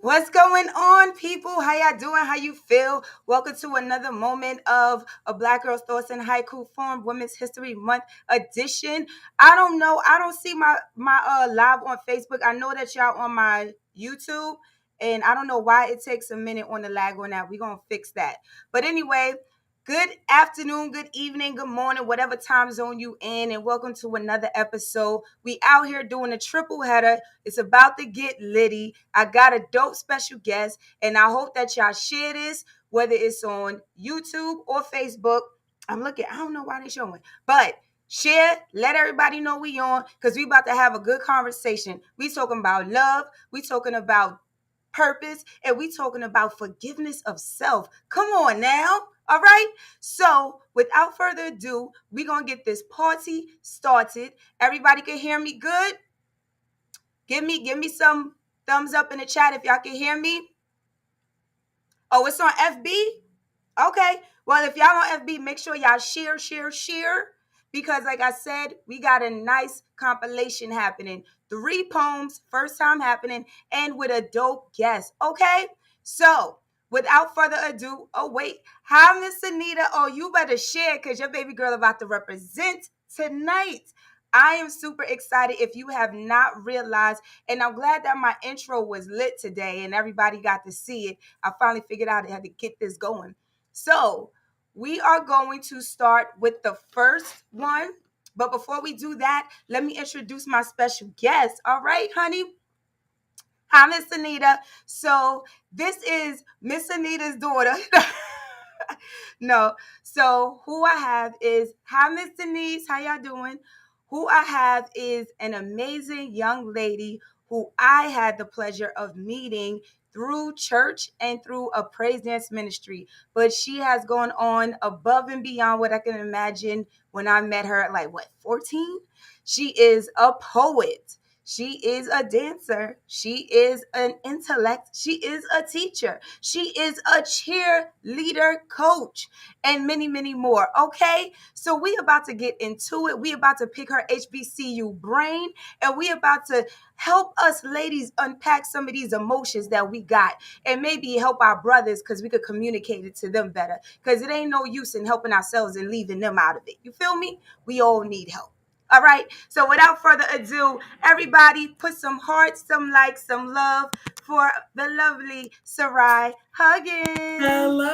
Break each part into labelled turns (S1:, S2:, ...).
S1: What's going on, people? How y'all doing? How you feel? Welcome to another moment of a Black Girl's Thoughts in Haiku Form Women's History Month edition. I don't know. I don't see my live on Facebook. I know that y'all on my YouTube, and I don't know why it takes a minute on the lag on that. We're gonna fix that. But anyway, good afternoon, good evening, good morning, whatever time zone you in, and welcome to another episode. We out here doing a triple header. It's about to get litty. I got a dope special guest, and I hope that y'all share this, whether it's on YouTube or Facebook. I'm looking, I don't know why they're showing, but share, let everybody know we on, because we about to have a good conversation. We talking about love, we talking about purpose, and we talking about forgiveness of self. Come on now. All right. So without further ado, we're going to get this party started. Everybody can hear me good? Give me some thumbs up in the chat if y'all can hear me. Oh, it's on FB? Okay. Well, if y'all on FB, make sure y'all share. Because like I said, we got a nice compilation happening. 3 poems, first time happening, and with a dope guest. Okay? So, without further ado, oh wait, hi Miss Anita. Oh, you better share because your baby girl about to represent tonight. I am super excited if you have not realized, and I'm glad that my intro was lit today and everybody got to see it. I finally figured out I had to get this going. So we are going to start with the first one. But before we do that, let me introduce my special guest. All right, honey. Hi, Miss Anita. So this is Miss Anita's daughter. No. So who I have is, hi, Miss Denise. How y'all doing? Who I have is an amazing young lady who I had the pleasure of meeting through church and through a praise dance ministry. But she has gone on above and beyond what I can imagine when I met her at 14? She is a poet. She is a dancer. She is an intellect. She is a teacher. She is a cheerleader coach and many, many more. Okay. So we about to get into it. We about to pick her HBCU brain, and we about to help us ladies unpack some of these emotions that we got, and maybe help our brothers because we could communicate it to them better, because it ain't no use in helping ourselves and leaving them out of it. You feel me? We all need help. All right. So without further ado, everybody put some hearts, some likes, some love for the lovely Sarai Huggins.
S2: Hello.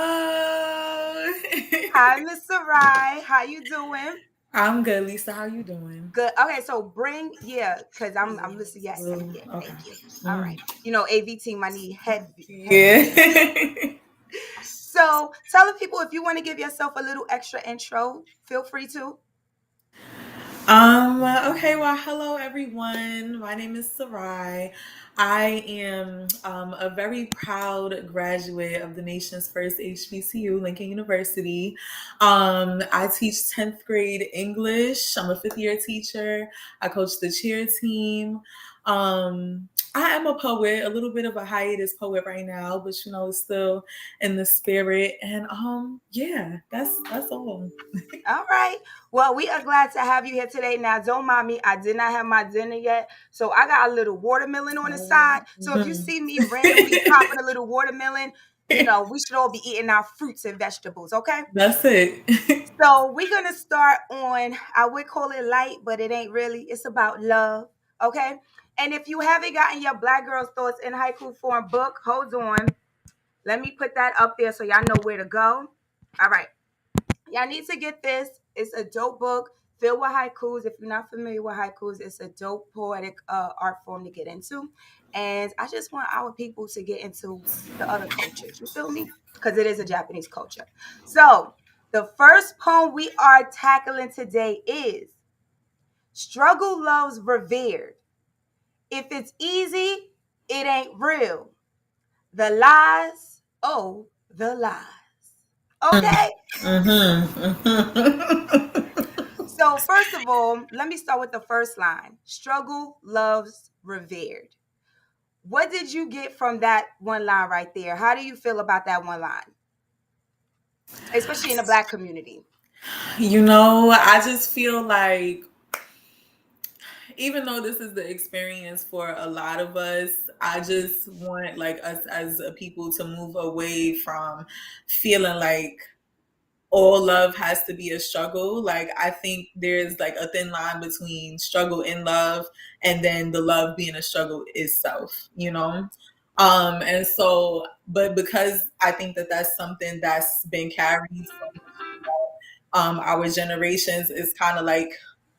S1: Hi, Miss Sarai. How you doing?
S2: I'm good, Lisa. How you doing?
S1: Good. Okay, so because I'm listening. Yes,
S2: Well,
S1: yeah,
S2: okay.
S1: thank you. All right. You know, AV team, I need headgear.
S2: Yeah.
S1: So tell the people, if you want to give yourself a little extra intro, feel free to.
S2: Okay, well, hello everyone. My name is Sarai. I am a very proud graduate of the nation's first HBCU, Lincoln University. I teach 10th grade English. I'm a 5th year teacher. I coach the cheer team. I am a poet, a little bit of a hiatus poet right now, but still in the spirit. And yeah, that's all.
S1: All right. Well, we are glad to have you here today. Now, don't mind me. I did not have my dinner yet. So I got a little watermelon on the side. So if you
S2: Mhm.
S1: see me randomly popping a little watermelon, we should all be eating our fruits and vegetables. Okay.
S2: That's it.
S1: So we're going to start on, I would call it light, but it ain't really. It's about love. Okay. And if you haven't gotten your Black Girls Thoughts in Haiku Form book, hold on. Let me put that up there so y'all know where to go. All right. Y'all need to get this. It's a dope book filled with haikus. If you're not familiar with haikus, it's a dope poetic art form to get into. And I just want our people to get into the other cultures. You feel me? Because it is a Japanese culture. So the first poem we are tackling today is Struggle Loves Revered. If it's easy, it ain't real. The lies, oh, the lies. Okay? So, first of all, let me start with the first line. Struggle loves revered. What did you get from that one line right there? How do you feel about that one line, especially in the Black community?
S2: I just feel like even though this is the experience for a lot of us, I just want like us as a people to move away from feeling like all love has to be a struggle. Like I think there's like a thin line between struggle in love and then the love being a struggle itself, you know? And so, but because I think that that's something that's been carried from our generations, is kind of like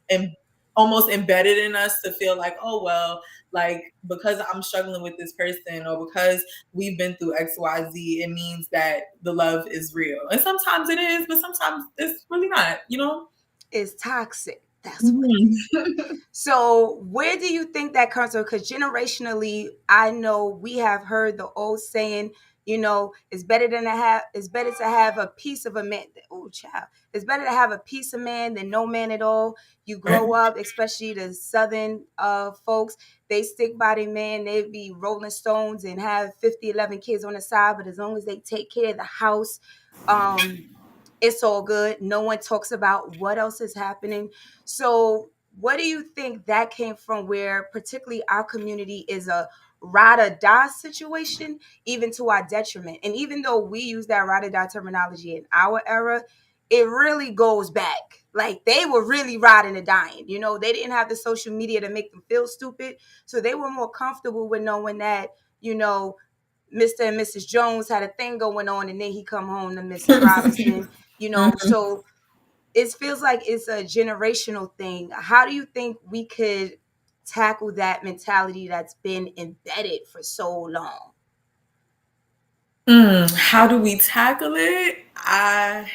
S2: em- almost embedded in us to feel like, oh well, like because I'm struggling with this person or because we've been through XYZ, it means that the love is real. And sometimes it is, but sometimes it's really not, you know?
S1: It's toxic. That's what it is.
S2: Mhm.
S1: So, where do you think that comes from? Because generationally, I know we have heard the old saying, it's better to have a piece of a man. Oh, child, it's better to have a piece of man than no man at all. You
S2: Right.
S1: grow up, especially the southern folks, they stick by their man. They be Rolling Stones and have 50, 11 kids on the side, but as long as they take care of the house, um, it's all good. No one talks about what else is happening. So, what do you think that came from? Where, particularly, our community is a ride or die situation, even to our detriment. And even though we use that ride or die terminology in our era, it really goes back. Like they were really riding and dying. They didn't have the social media to make them feel stupid. So they were more comfortable with knowing that, you know, Mr. and Mrs. Jones had a thing going on, and then he come home to Mrs. Robinson. So it feels like it's a generational thing. How do you think we could tackle that mentality that's been embedded for so long?
S2: How do we tackle it? I,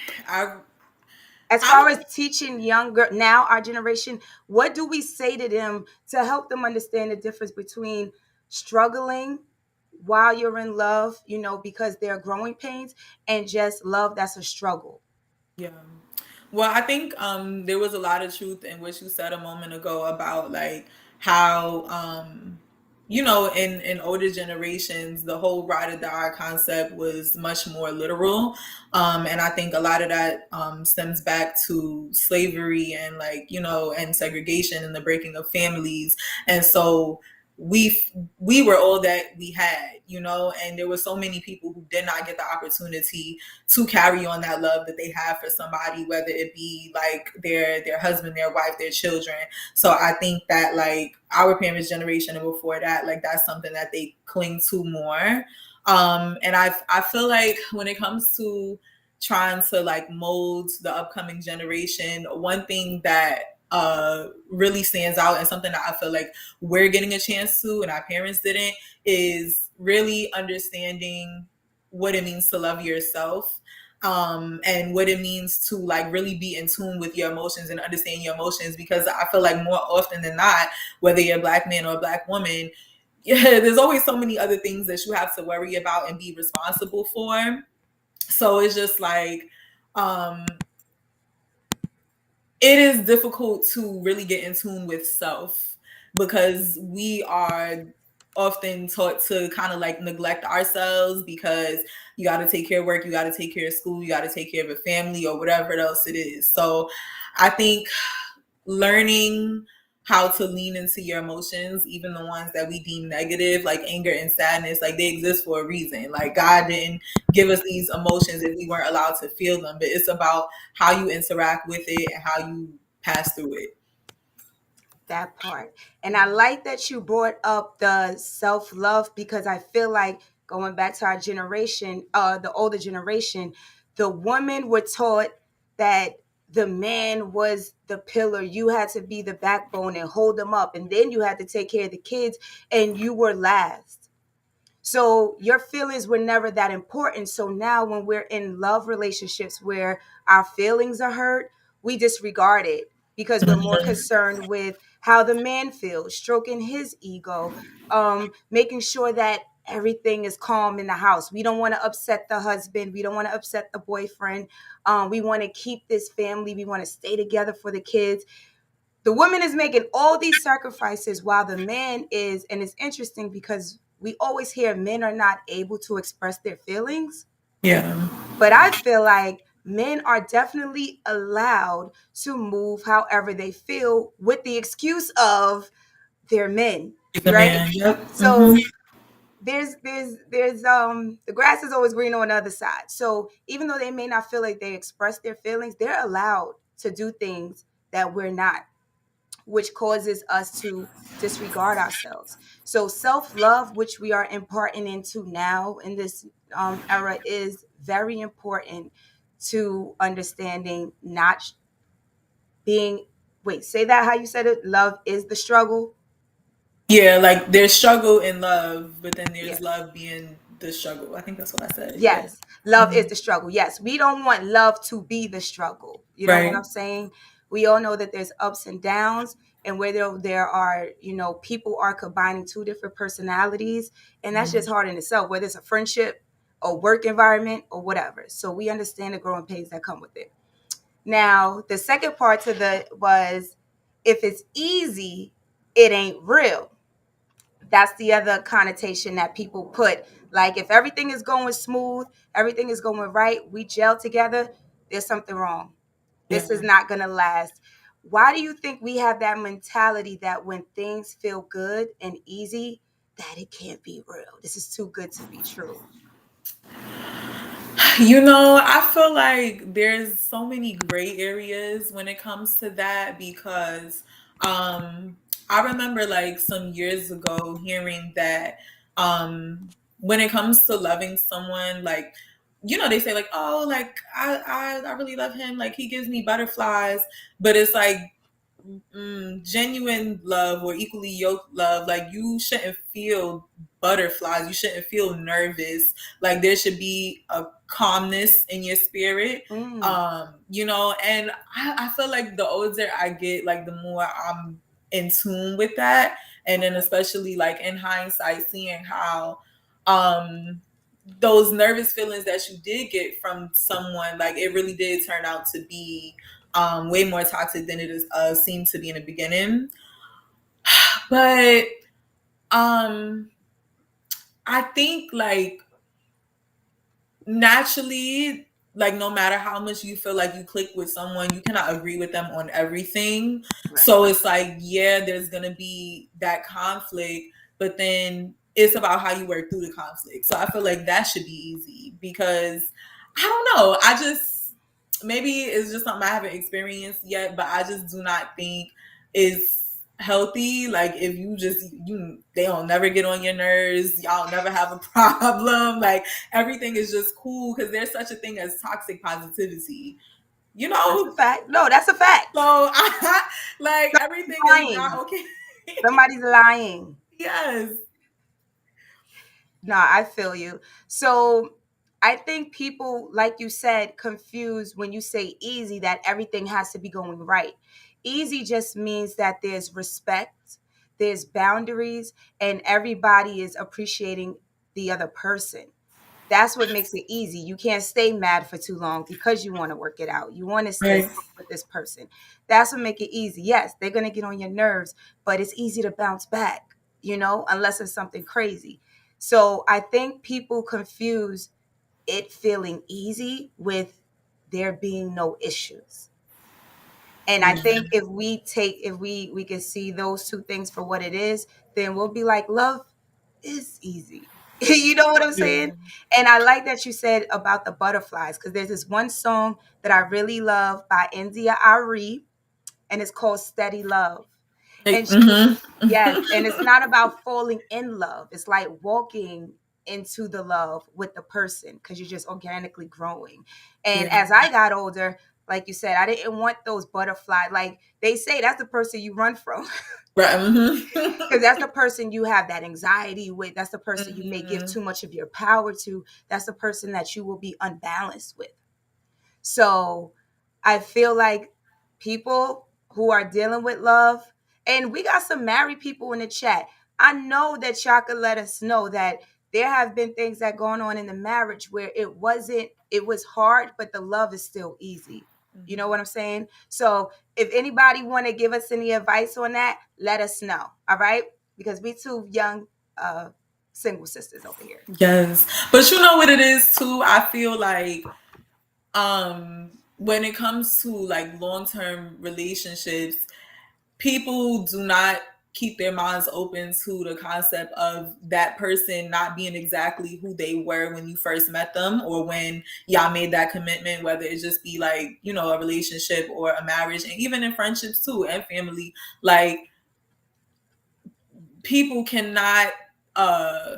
S1: As
S2: I
S1: far
S2: don't.
S1: as teaching younger now, our generation, what do we say to them to help them understand the difference between struggling while you're in love, because they're growing pains, and just love that's a struggle?
S2: Yeah. Well, I think there was a lot of truth in what you said a moment ago about like how in older generations the whole ride or die concept was much more literal, and I think a lot of that stems back to slavery and like and segregation and the breaking of families, and so we we were all that we had, and there were so many people who did not get the opportunity to carry on that love that they have for somebody, whether it be like their husband, their wife, their children. So I think that like our parents' generation and before that, like that's something that they cling to more. And I feel like when it comes to trying to like mold the upcoming generation, one thing that really stands out and something that I feel like we're getting a chance to and our parents didn't is really understanding what it means to love yourself, and what it means to like really be in tune with your emotions and understand your emotions, because I feel like more often than not, whether you're a black man or a black woman, yeah, there's always so many other things that you have to worry about and be responsible for. So it's just like um it is difficult to really get in tune with self because we are often taught to kind of like neglect ourselves because you got to take care of work, you got to take care of school, you got to take care of a family or whatever else it is. So I think learning how to lean into your emotions, even the ones that we deem negative, like anger and sadness, like they exist for a reason. Like God didn't give us these emotions if we weren't allowed to feel them, but it's about how you interact with it and how you pass through it.
S1: That part. And I like that you brought up the self love, because I feel like going back to our generation, the older generation, the women were taught that the man was the pillar. You had to be the backbone and hold them up. And then you had to take care of the kids, and you were last. So your feelings were never that important. So now when we're in love relationships where our feelings are hurt, we disregard it because we're more
S2: Mhm.
S1: concerned with how the man feels, stroking his ego, making sure that everything is calm in the house. We don't want to upset the husband. We don't want to upset the boyfriend. We want to keep this family. We want to stay together for the kids. The woman is making all these sacrifices while the man is, and it's interesting because we always hear men are not able to express their feelings,
S2: Yeah.
S1: but I feel like men are definitely allowed to move however they feel with the excuse of they're men,
S2: He's a
S1: right?
S2: man. Yep.
S1: So there's the grass is always green on the other side. So even though they may not feel like they express their feelings, they're allowed to do things that we're not, which causes us to disregard ourselves. So self-love, which we are imparting into now in this era, is very important to understanding not being, wait, say that how you said it, love is the struggle.
S2: Yeah, like there's struggle in love, but then
S1: Yeah.
S2: there's love being the struggle. I think that's what I said. Yeah.
S1: Yes, love is
S2: Hmm.
S1: the struggle. Yes, we don't want love to be the struggle. You know what
S2: Right.
S1: I'm saying? We all know that there's ups and downs, and where there are, people are combining two different personalities, and that's just hard in itself, whether it's a friendship, a work environment, or whatever. So we understand the growing pains that come with it. Now, the second part to the was, if it's easy, it ain't real. That's the other connotation that people put. Like, if everything is going smooth, everything is going right, we gel together, there's something wrong.
S2: Yeah.
S1: This is not going to last. Why do you think we have that mentality that when things feel good and easy, that it can't be real? This is too good to be true.
S2: I feel like there's so many gray areas when it comes to that because um I remember like some years ago hearing that when it comes to loving someone, like they say like, oh, like I really love him, like he gives me butterflies, but it's like genuine love or equally yoked love, like you shouldn't feel butterflies, you shouldn't feel nervous, like there should be a calmness in your spirit.
S1: Mm,
S2: And I feel like the older I get, like the more I'm in tune with that, and then
S1: okay.
S2: especially like in hindsight seeing how um those nervous feelings that you did get from someone, like it really did turn out to be way more toxic than it is seemed to be in the beginning. But um, I think like naturally, like no matter how much you feel like you click with someone, you cannot agree with them on everything.
S1: Right.
S2: So it's like, yeah, there's gonna be that conflict, but then it's about how you work through the conflict. So I feel like that should be easy because I don't know. I just maybe it's just something I haven't experienced yet, but I just do not think is healthy. Like if you just they don't never get on your nerves, y'all never have a problem. Like everything is just cool because there's such a thing as toxic positivity, you
S1: That's a
S2: know?
S1: fact. No, that's a fact.
S2: So like
S1: Somebody's
S2: everything is not
S1: lying.
S2: okay.
S1: Somebody's lying.
S2: Yes.
S1: No, I feel you. So I think people, like you said, confuse when you say easy that everything has to be going right. Easy just means that there's respect, there's boundaries, and everybody is appreciating the other person. That's what makes it easy. You can't stay mad for too long because you want to work it out. You want to stay
S2: Right.
S1: close with this person. That's what make it easy. Yes, they're going to get on your nerves, but it's easy to bounce back, unless it's something crazy. So I think people confuse it feeling easy with there being no issues. And I think if we can see those two things for what it is, then we'll be like, love is easy. You know what I'm saying?
S2: Yeah.
S1: And I like that you said about the butterflies, because there's this one song that I really love by India Ari, and it's called Steady Love.
S2: Like,
S1: And yes, and it's not about falling in love. It's like walking into the love with the person because you're just organically growing. And
S2: yeah.
S1: as I got older, like you said, I didn't want those butterflies. Like they say, that's the person you run from
S2: Right.
S1: because that's the person you have that anxiety with. That's the person you may give
S2: Hmm.
S1: too much of your power to. That's the person that you will be unbalanced with. So I feel like people who are dealing with love, and we got some married people in the chat. I know that y'all could let us know that there have been things that going on in the marriage where it was hard, but the love is still easy. You know what I'm saying? So if anybody want to give us any advice on that, let us know. All right? Because we two young single sisters over here.
S2: Yes. But you know what it is too? I feel like When it comes to like long-term relationships, people do not keep their minds open to the concept of that person not being exactly who they were when you first met them, or when y'all made that commitment, whether it just be like, you know, a relationship or a marriage, and even in friendships too, and family. Like, people cannot uh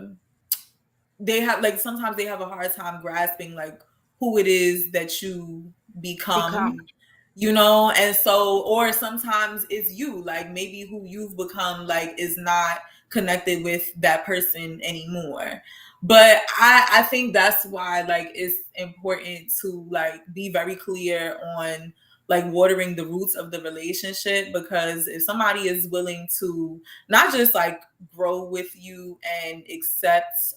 S2: they have, like, sometimes they have a hard time grasping like who it is that you become,
S1: Become.
S2: you know. And so, or sometimes it's you, like maybe who you've become like is not connected with that person anymore. But I think that's why like it's important to like be very clear on like watering the roots of the relationship, because if somebody is willing to not just like grow with you and accept,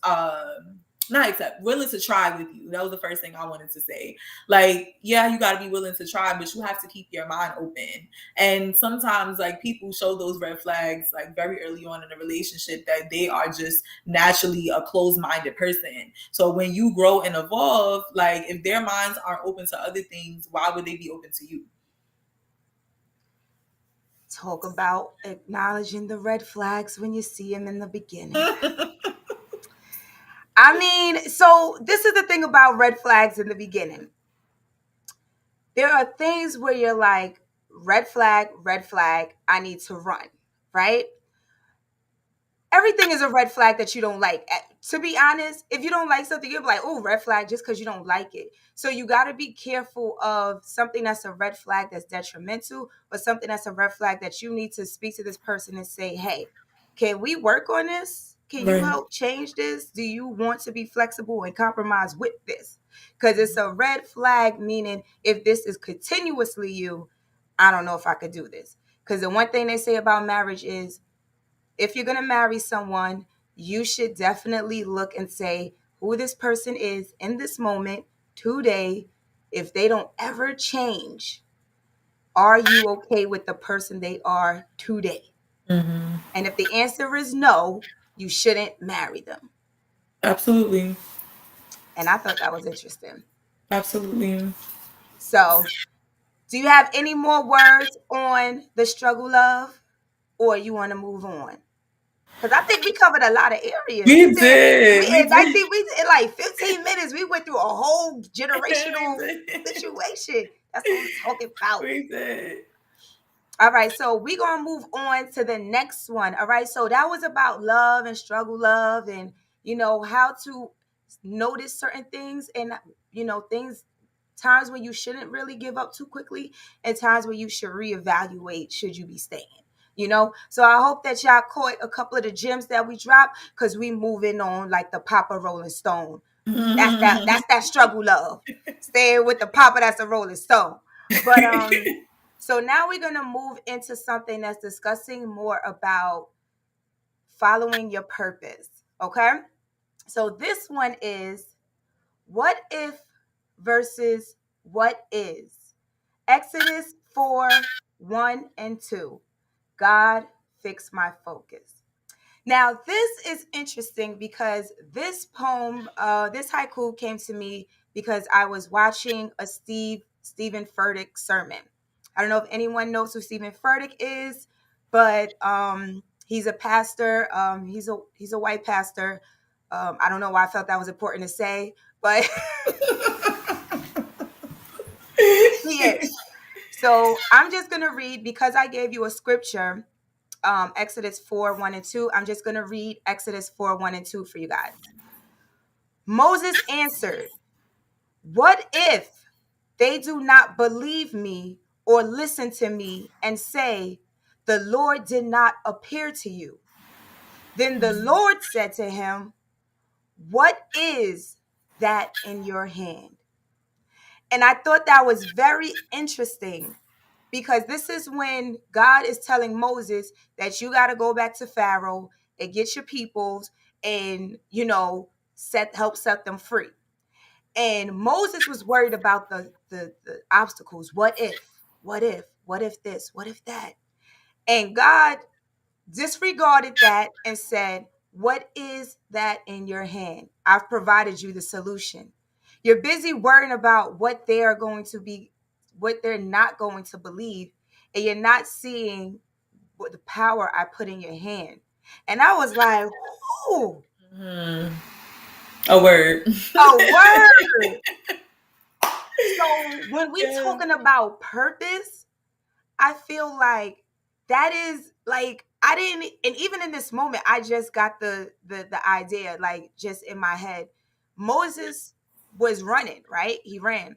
S2: not accept, willing to try with you. That was the first thing I wanted to say. Like, yeah, you got to be willing to try, but you have to keep your mind open. And sometimes, like, people show those red flags like very early on in a relationship, that they are just naturally a closed-minded person. So when you grow and evolve, like, if their minds aren't open to other things, why would they be open to you?
S1: Talk about acknowledging the red flags when you see them in the beginning. I mean, so this is the thing about red flags in the beginning. There are things where you're like, red flag, I need to run, right? Everything is a red flag that you don't like. To be honest, if you don't like something, you'll be like, oh, red flag, just because you don't like it. So you got to be careful of something that's a red flag that's detrimental, or something that's a red flag that you need to speak to this person and say, hey, can we work on this? Can you
S2: Right.
S1: help change this? Do you want to be flexible and compromise with this? Because it's a red flag, meaning if this is continuously you, I don't know if I could do this. Because the one thing they say about marriage is, if you're going to marry someone, you should definitely look and say who this person is in this moment, today. If they don't ever change, are you okay with the person they are today?
S2: Mm-hmm.
S1: And if the answer is no, you shouldn't marry them.
S2: Absolutely.
S1: And I thought that was interesting.
S2: Absolutely.
S1: So, do you have any more words on the struggle love, or you want to move on? Because I think we covered a lot of areas. We
S2: We
S1: did.
S2: did. We
S1: I
S2: did.
S1: think we did in like 15 minutes. We went through a whole
S2: We
S1: generational
S2: did.
S1: situation. That's what I'm talking about.
S2: We did.
S1: All right, so we're gonna move on to the next one. All right, so that was about love and struggle love, and how to notice certain things, and things, times when you shouldn't really give up too quickly, and times where you should reevaluate, should you be staying. So I hope that y'all caught a couple of the gems that we dropped, because we moving on like the Papa Rolling Stone. That's that struggle love. Staying with the Papa that's a Rolling Stone. But so now we're gonna move into something that's discussing more about following your purpose. Okay? So this one is, what if versus what is. Exodus 4, 1 and 2. God, fix my focus. Now, this is interesting because this poem, this haiku came to me because I was watching a Stephen Furtick sermon. I don't know if anyone knows who Stephen Furtick is, but he's a pastor. He's a white pastor. I don't know why I felt that was important to say, but he is. So I'm just gonna read, because I gave you a scripture, Exodus 4, 1 and 2. I'm just going to read Exodus 4, 1 and 2 for you guys. Moses answered, what if they do not believe me or listen to me and say, the Lord did not appear to you? Then the Lord said to him, what is that in your hand? And I thought that was very interesting, because this is when God is telling Moses that you got to go back to Pharaoh and get your peoples, and help set them free. And Moses was worried about the obstacles. What if this, what if that? And God disregarded that and said, what is that in your hand? I've provided you the solution. You're busy worrying about what they are going to be, what they're not going to believe, and you're not seeing what the power I put in your hand. And I was like, "Ooh,
S2: Mhm. A word.
S1: a word." So when we
S2: Yeah.
S1: talking about purpose, I feel like that is like I didn't, and even in this moment, I just got the idea like just in my head. Moses was running, right? He ran.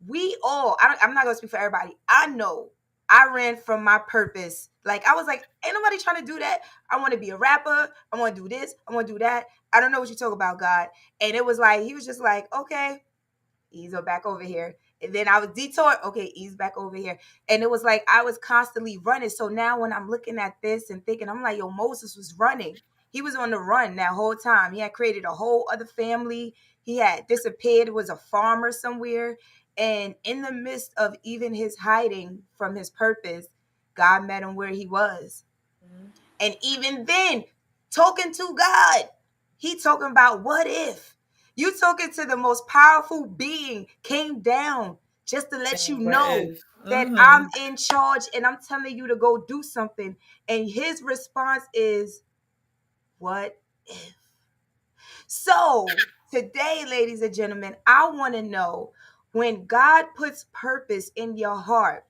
S1: We all, I'm not gonna speak for everybody. I know I ran from my purpose. Like I was like, ain't nobody trying to do that. I want to be a rapper. I want to do this. I want to do that. I don't know what you talk about, God. And it was like he was just like, okay, ease back over here. And then I was detoured. Okay, ease back over here. And it was like I was constantly running. So now when I'm looking at this and thinking, I'm like, yo, Moses was running. He was on the run that whole time. He had created a whole other family. He had disappeared, was a farmer somewhere. And in the midst of even his hiding from his purpose, God met him where he was. And even then, talking to God, he talking about what if. You talking to the most powerful being came down just to let you
S2: Saying what
S1: know
S2: if?
S1: that
S2: Mm-hmm.
S1: I'm in charge and I'm telling you to go do something. And his response is, what if? So today, ladies and gentlemen, I want to know when God puts purpose in your heart,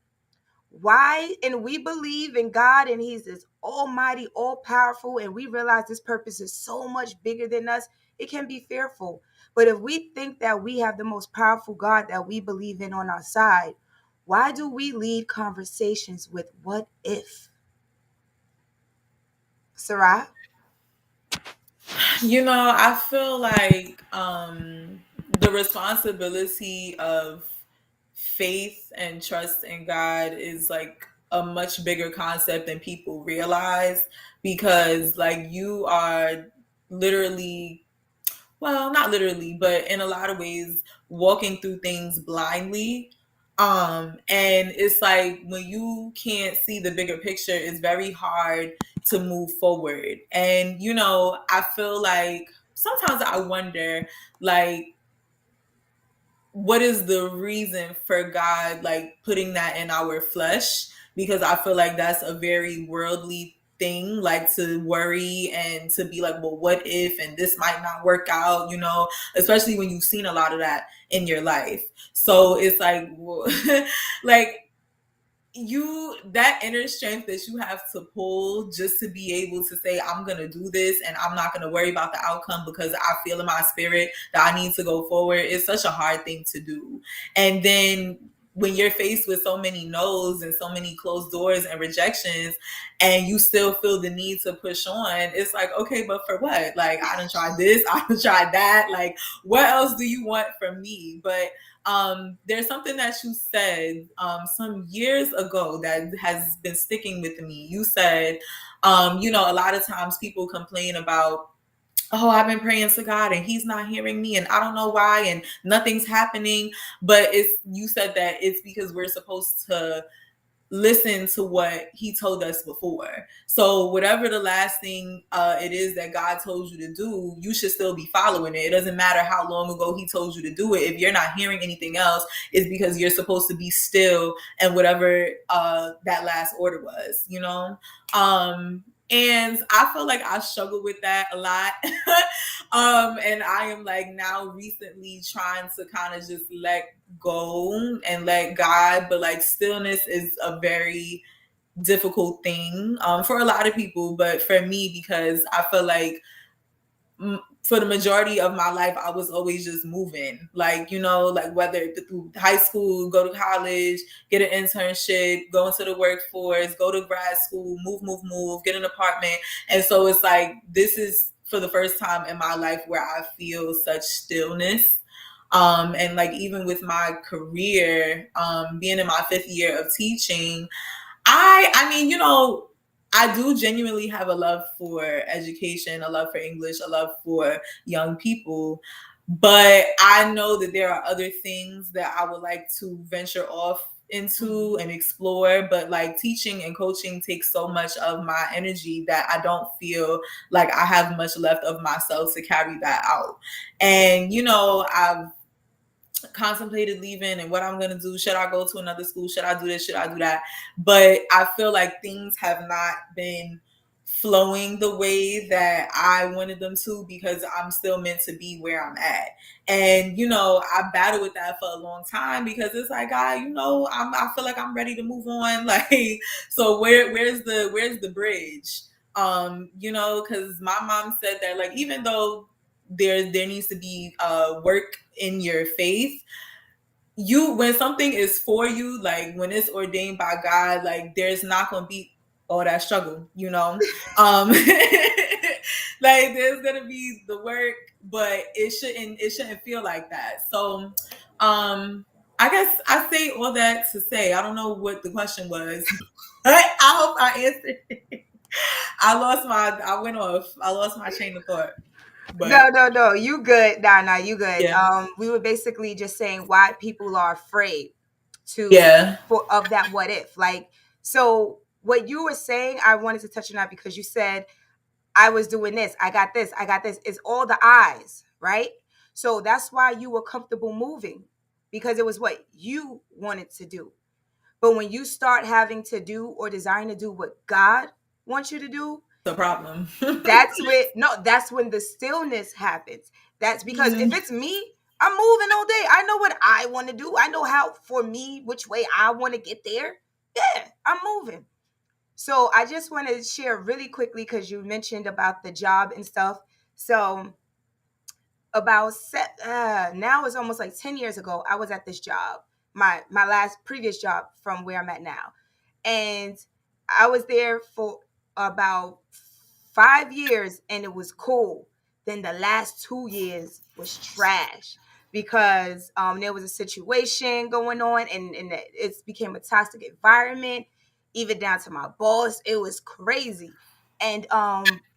S1: why? And we believe in God and he's this almighty, all powerful, and we realize this purpose is so much bigger than us, it can be fearful. But if we think that we have the most powerful God that we believe in on our side, why do we lead conversations with what if? Sarah?
S2: I feel like the responsibility of faith and trust in God is like a much bigger concept than people realize, because like you are literally, well, not literally, but in a lot of ways, walking through things blindly. And it's like when you can't see the bigger picture, it's very hard to move forward. And I feel like sometimes I wonder, like, what is the reason for God like putting that in our flesh? Because I feel like that's a very worldly thing, like to worry and to be like, well, what if, and this might not work out, especially when you've seen a lot of that in your life. So it's like, well, like that inner strength that you have to pull just to be able to say, I'm gonna do this and I'm not gonna worry about the outcome because I feel in my spirit that I need to go forward, is such a hard thing to do. And then when you're faced with so many no's and so many closed doors and rejections, and you still feel the need to push on, it's like, okay, but for what? Like, I done tried this, I done tried that, like, what else do you want from me? But there's something that you said some years ago that has been sticking with me. You said, a lot of times people complain about, oh, I've been praying to God and he's not hearing me and I don't know why and nothing's happening. But you said that it's because we're supposed to listen to what he told us before. So whatever the last thing it is that God told you to do, you should still be following it. It doesn't matter how long ago he told you to do it. If you're not hearing anything else, it's because you're supposed to be still and whatever that last order was, and I feel like I struggle with that a lot. And I am like now recently trying to kind of just let go and let God, but like stillness is a very difficult thing for a lot of people, but for me, because I feel like for the majority of my life, I was always just moving, like, like whether through high school, go to college, get an internship, go into the workforce, go to grad school, move, get an apartment. And so it's like, this is for the first time in my life where I feel such stillness. And like, even with my career, being in my 5th year of teaching, I mean, I do genuinely have a love for education, a love for English, a love for young people. But I know that there are other things that I would like to venture off into and explore. But like teaching and coaching takes so much of my energy that I don't feel like I have much left of myself to carry that out. And, I've contemplated leaving and what I'm gonna do. Should I go to another school? Should I do this? Should I do that? But I feel like things have not been flowing the way that I wanted them to, because I'm still meant to be where I'm at. And I battled with that for a long time, because it's like, I feel like I'm ready to move on. Like, so where's the bridge? Because my mom said that, like, even though there needs to be work in your faith, when something is for you, like when it's ordained by God, like there's not gonna be all that struggle. Like there's gonna be the work, but it shouldn't feel like that. So I guess I say all that to say, I don't know what the question was, but I hope I answered it. I went off. I lost my chain of thought. But
S1: No, you good. Nah, you good.
S2: yeah.
S1: We were basically just saying why people are afraid to
S2: Yeah.
S1: for of that what if. Like, so what you were saying, I wanted to touch on that because you said I was doing this, I got this, I got this. It's all the eyes, right? So that's why you were comfortable moving, because it was what you wanted to do. But when you start having to do or desiring to do what God wants you to do,
S2: The problem.
S1: that's when the stillness happens. That's because
S2: Mhm.
S1: if it's me, I'm moving all day. I know what I want to do. I know how, for me, which way I want to get there. Yeah, I'm moving. So I just want to share really quickly, because you mentioned about the job and stuff. So now it's almost like 10 years ago, I was at this job, my last previous job from where I'm at now. And I was there for about 5 years and it was cool. Then the last 2 years was trash, because there was a situation going on, and it became a toxic environment, even down to my boss. It was crazy. And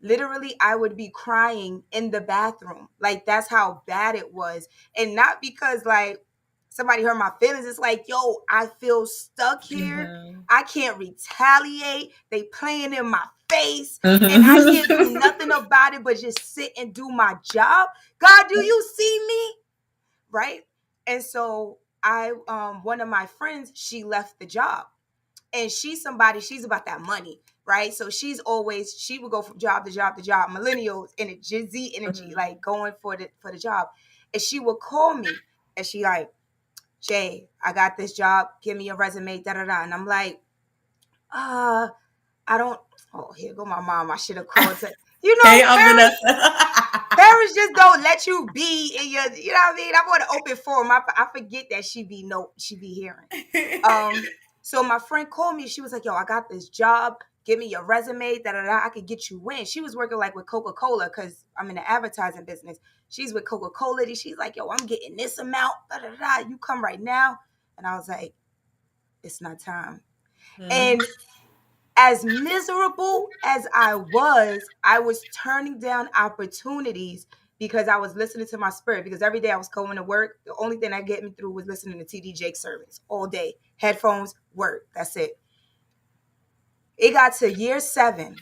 S1: literally I would be crying in the bathroom. Like, that's how bad it was. And not because like somebody hurt my feelings. It's like, yo, I feel stuck here.
S2: Mhm.
S1: I can't retaliate. They playing in my face and I can't do
S2: Mhm.
S1: nothing about it but just sit and do my job. God, do you see me? Right? And so I one of my friends, she left the job, and she's about that money, right? So she would go from job to job to job, millennials in a Gen Z energy, like going for the job. And she would call me and she like, Jay, I got this job, give me your resume, da da da. And I'm like, uh I don't. Oh, here go my mom. I should have called her.
S2: Hey,
S1: Parents,
S2: Vanessa.
S1: parents just don't let you be in your, you know what I mean? I'm on an open forum. I forget that she be hearing. Um, so my friend called me. She was like, "Yo, I got this job. Give me your resume. Da da da. I could get you in." She was working like with Coca Cola, because I'm in the advertising business. She's with Coca Cola. She's like, "Yo, I'm getting this amount. Da da da. You come right now." And I was like, "It's not time."
S2: Mhm.
S1: And as miserable as I was turning down opportunities because I was listening to my spirit. Because every day I was going to work, the only thing that get me through was listening to TD Jake sermons all day, headphones, work. That's it. It got to year 7,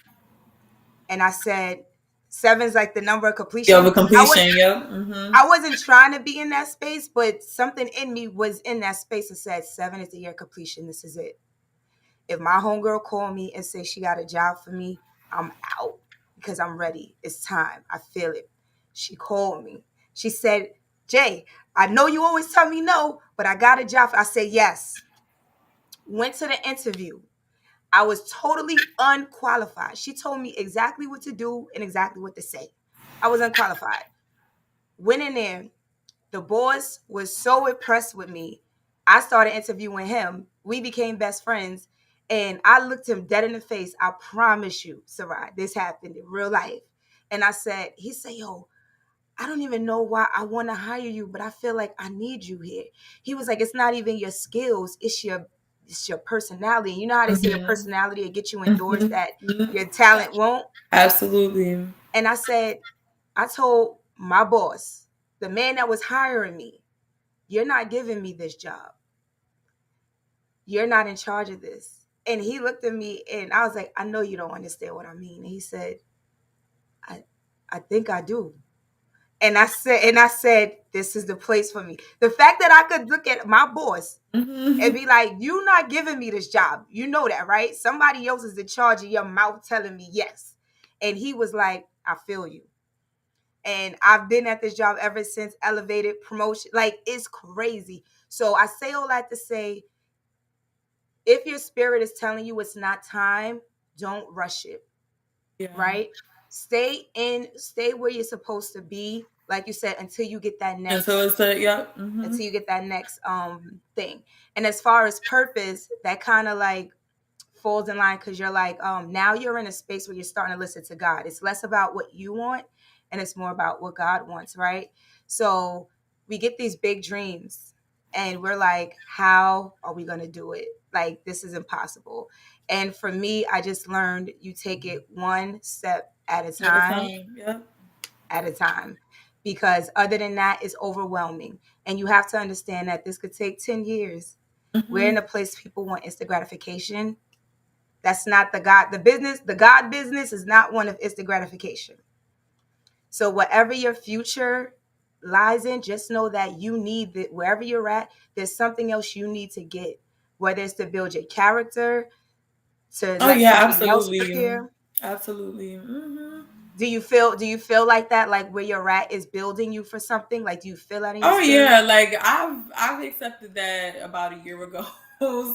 S1: and I said, seven's like the number of
S2: You have
S1: completion.
S2: a completion, yo. Hmm.
S1: I wasn't trying to be in that space, but something in me was in that space and said, 7 is the year of completion. This is it. If my homegirl call me and say she got a job for me, I'm out, because I'm ready. It's time. I feel it. She called me. She said, Jay, I know you always tell me no, but I got a job. I said yes. Went to the interview. I was totally unqualified. She told me exactly what to do and exactly what to say. I was unqualified. Went in there. The boss was so impressed with me. I started interviewing him. We became best friends. And I looked him dead in the face. I promise you, Sarai, this happened in real life. And I said, he said, yo, I don't even know why I want to hire you, but I feel like I need you here. He was like, it's not even your skills, it's your personality. You know how they say your
S2: Hmm.
S1: personality will get you indoors
S2: Hmm.
S1: that your talent won't?
S2: Absolutely.
S1: And I said, I told my boss, the man that was hiring me, you're not giving me this job. You're not in charge of this. And he looked at me and I was like, I know you don't understand what I mean. And he said, I think I do. And I said, this is the place for me. The fact that I could look at my boss and
S2: Mm-hmm.
S1: be like, "You not giving me this job. You know that, right? Somebody else is in charge of your mouth telling me yes." And he was like, "I feel you." And I've been at this job ever since, elevated promotion. Like, it's crazy. So I say all that to say, if your spirit is telling you it's not time, don't rush it,
S2: Yeah.
S1: right? Stay where you're supposed to be, like you said,
S2: And so it's a yeah. Mm-hmm.
S1: until you get that next thing. And as far as purpose, that kind of like falls in line, because you're like, now you're in a space where you're starting to listen to God. It's less about what you want and it's more about what God wants, right? So we get these big dreams and we're like, how are we going to do it? Like, this is impossible. And for me, I just learned, you take it one step at a
S2: At a
S1: time,
S2: time. Yeah.
S1: at a time, because other than that, it's overwhelming. And you have to understand that this could take 10 years. We're
S2: Mm-hmm.
S1: in a place people want instant gratification. That's not the God. The business, the God business is not one of instant gratification. So whatever your future lies in, just know that you need that. Wherever you're at, there's something else you need to get, whether it's to build your character, to
S2: Oh
S1: let
S2: yeah,
S1: something else
S2: absolutely.
S1: prepare.
S2: Absolutely. Mm-hmm.
S1: Do you feel like that, like where you're at is building you for something? Like, do you feel that in your
S2: Oh
S1: spirit?
S2: yeah, like I've accepted that about a year ago.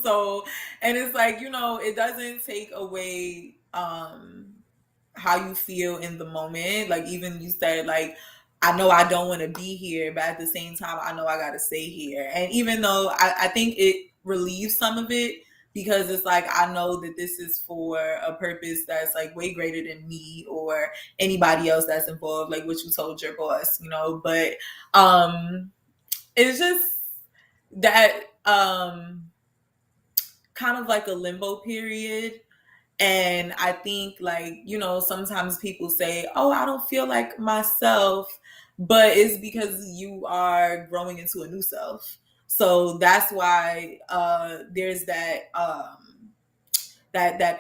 S2: So, and it's like, it doesn't take away how you feel in the moment. Like, even you said, like, I know I don't want to be here, but at the same time I know I got to stay here. And even though I think it relieves some of it, because it's like I know that this is for a purpose that's like way greater than me or anybody else that's involved, like what you told your boss, but um it's just that kind of like a limbo period. And I think, like, sometimes people say, oh, I don't feel like myself, but it's because you are growing into a new self. So that's why there's that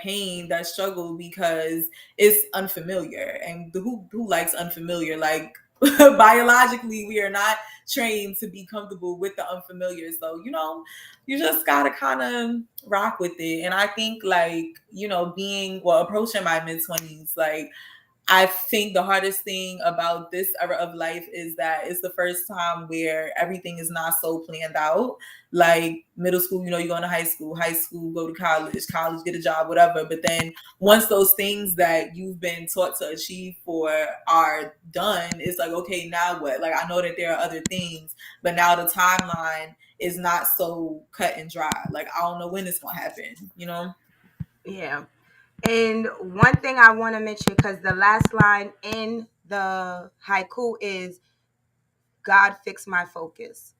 S2: pain, that struggle, because it's unfamiliar. And who likes unfamiliar? Like, biologically, we are not trained to be comfortable with the unfamiliar. So, you just gotta kind of rock with it. And I think, like, approaching my mid 20s, like, I think the hardest thing about this era of life is that it's the first time where everything is not so planned out. Like middle school, you go into high school, go to college, get a job, whatever. But then once those things that you've been taught to achieve for are done, it's like, okay, now what? Like, I know that there are other things, but now the timeline is not so cut and dry. Like, I don't know when it's gonna happen.
S1: Yeah. And one thing I want to mention, because the last line in the haiku is, God fix my focus.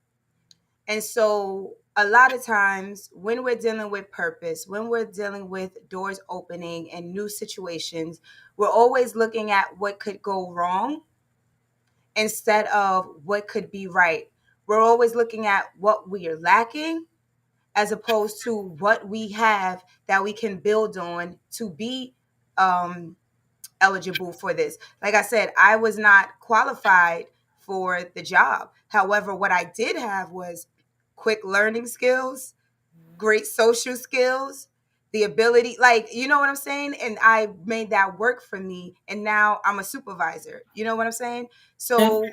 S1: And so a lot of times when we're dealing with purpose, when we're dealing with doors opening and new situations, we're always looking at what could go wrong instead of what could be right. We're always looking at what we are lacking as opposed to what we have that we can build on to be um, eligible for this. Like I said, I was not qualified for the job. However, what I did have was quick learning skills, great social skills, the ability, like, you know what I'm saying? And I made that work for me. And now I'm a supervisor. You know what I'm saying?
S2: Yep.
S1: So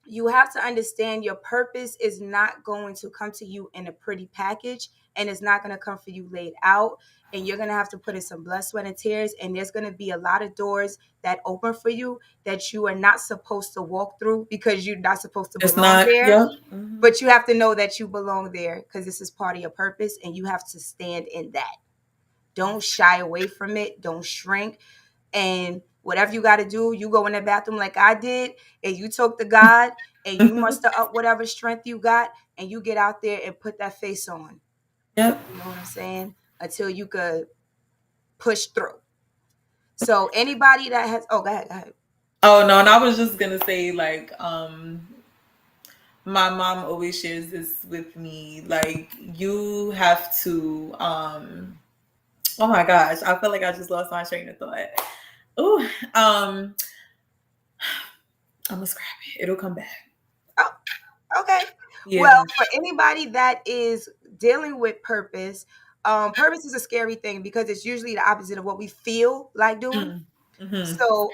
S1: you have to understand your purpose is not going to come to you in a pretty package, and it's not going to come for you laid out, and you're going to have to put in some blood, sweat, and tears, and there's going to be a lot of doors that open for you that you are not supposed to walk through because you're not supposed to
S2: It's
S1: belong
S2: not.
S1: there.
S2: Yep. Hmm.
S1: But you have to know that you belong there because this is part of your purpose, and you have to stand in that. Don't shy away from it. Don't shrink. And whatever you got to do, you go in the bathroom like I did, and you talk to God, and you muster up whatever strength you got, and you get out there and put that face on.
S2: Yep.
S1: You know what I'm saying? Until you could push through. So anybody that has, oh, go ahead, go ahead.
S2: Oh no, and I was just gonna say, like, my mom always shares this with me. Like, you have to oh my gosh, I feel like I just lost my train of thought. Oh, um I'm gonna scrap it. It'll come back.
S1: Oh, okay.
S2: Yeah.
S1: Well, for anybody that is dealing with purpose, purpose is a scary thing because it's usually the opposite of what we feel like doing.
S2: Mm-hmm.
S1: So,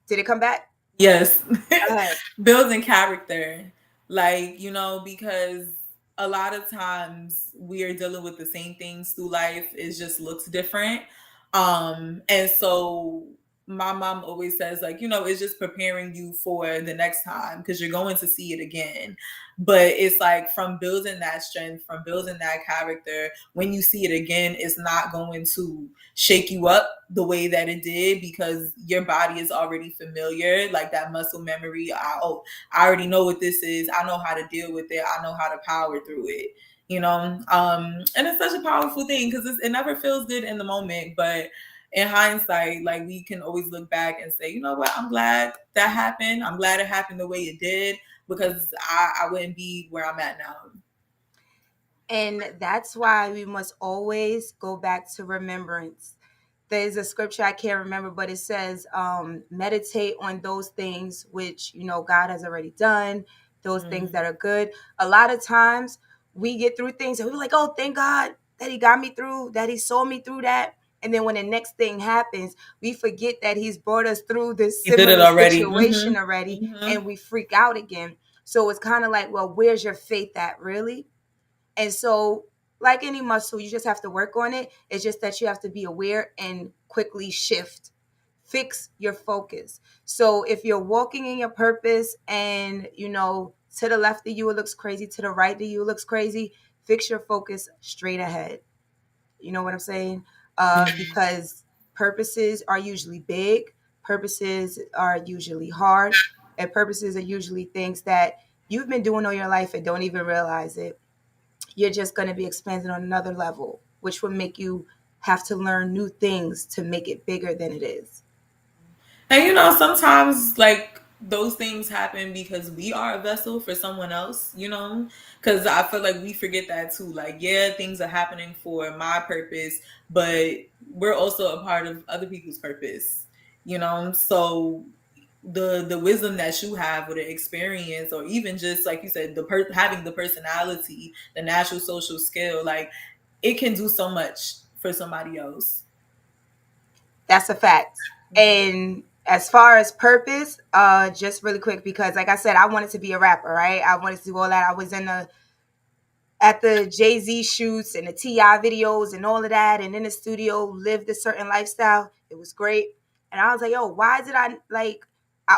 S1: did it come back?
S2: Yes.
S1: Go ahead.
S2: Building character. Like, because a lot of times we are dealing with the same things through life. It just looks different. And so my mom always says, like, it's just preparing you for the next time because you're going to see it again. But it's like from building that strength, from building that character, when you see it again, it's not going to shake you up the way that it did because your body is already familiar, like that muscle memory. I already know what this is. I know how to deal with it. I know how to power through it. And it's such a powerful thing because it never feels good in the moment, but in hindsight, like we can always look back and say, you know what, I'm glad that happened. I'm glad it happened the way it did because I wouldn't be where I'm at now.
S1: And that's why we must always go back to remembrance. There's a scripture I can't remember, but it says, meditate on those things which God has already done, those things that are good. A lot of times we get through things and we're like, oh, thank God that He got me through, that He saw me through that. And then when the next thing happens, we forget that He's brought us through this
S2: You did it
S1: similar
S2: already.
S1: situation already, and we freak out again. So it's kind of like, well, where's your faith at, really? And so, like any muscle, you just have to work on it. It's just that you have to be aware and quickly shift, fix your focus. So, if you're walking in your purpose and, to the left of you, it looks crazy, to the right of you, it looks crazy, fix your focus straight ahead. You know what I'm saying? Because purposes are usually big, purposes are usually hard, and purposes are usually things that you've been doing all your life and don't even realize it. You're just going to be expanding on another level, which will make you have to learn new things to make it bigger than it is.
S2: And sometimes like those things happen because we are a vessel for someone else, because I feel like we forget that too. Like, yeah, things are happening for my purpose, but we're also a part of other people's purpose. So the wisdom that you have or the experience or even just like you said having the personality, the natural social skill, like it can do so much for somebody else.
S1: That's a fact. And as far as purpose, just really quick, because like I said, I wanted to be a rapper, right? I wanted to do all that. I was in the at the Jay-Z shoots and the T.I. videos and all of that, and in the studio lived a certain lifestyle. It was great. And I was like, yo, why did I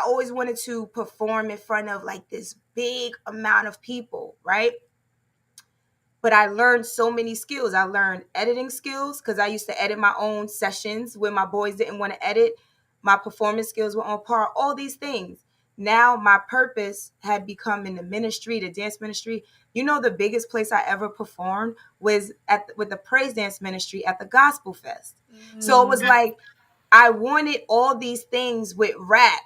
S1: always wanted to perform in front of like this big amount of people, right? But I learned so many skills. I learned editing skills because I used to edit my own sessions when my boys didn't want to edit. My performance skills were on par, all these things. Now my purpose had become in the ministry, the dance ministry. The biggest place I ever performed was with the praise dance ministry at the Gospel Fest. So it was like I wanted all these things with rap,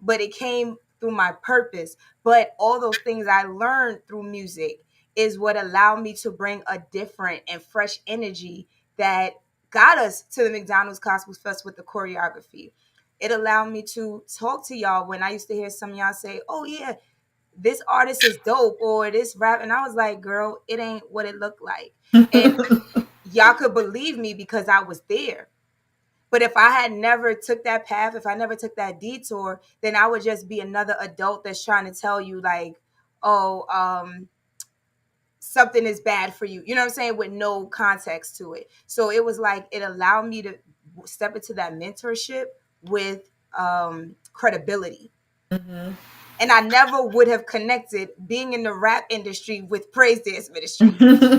S1: but it came through my purpose. But all those things I learned through music is what allowed me to bring a different and fresh energy that got us to the McDonald's Gospel Fest with the choreography. It allowed me to talk to y'all when I used to hear some of y'all say, oh, yeah, this artist is dope or this rap. And I was like, girl, it ain't what it looked like. And y'all could believe me because I was there. But if I had never took that path, if I never took that detour, then I would just be another adult that's trying to tell you like, oh, something is bad for you. You know what I'm saying? With no context to it. So it was like it allowed me to step into that mentorship with credibility.
S2: Mhm.
S1: And I never would have connected being in the rap industry with praise dance ministry,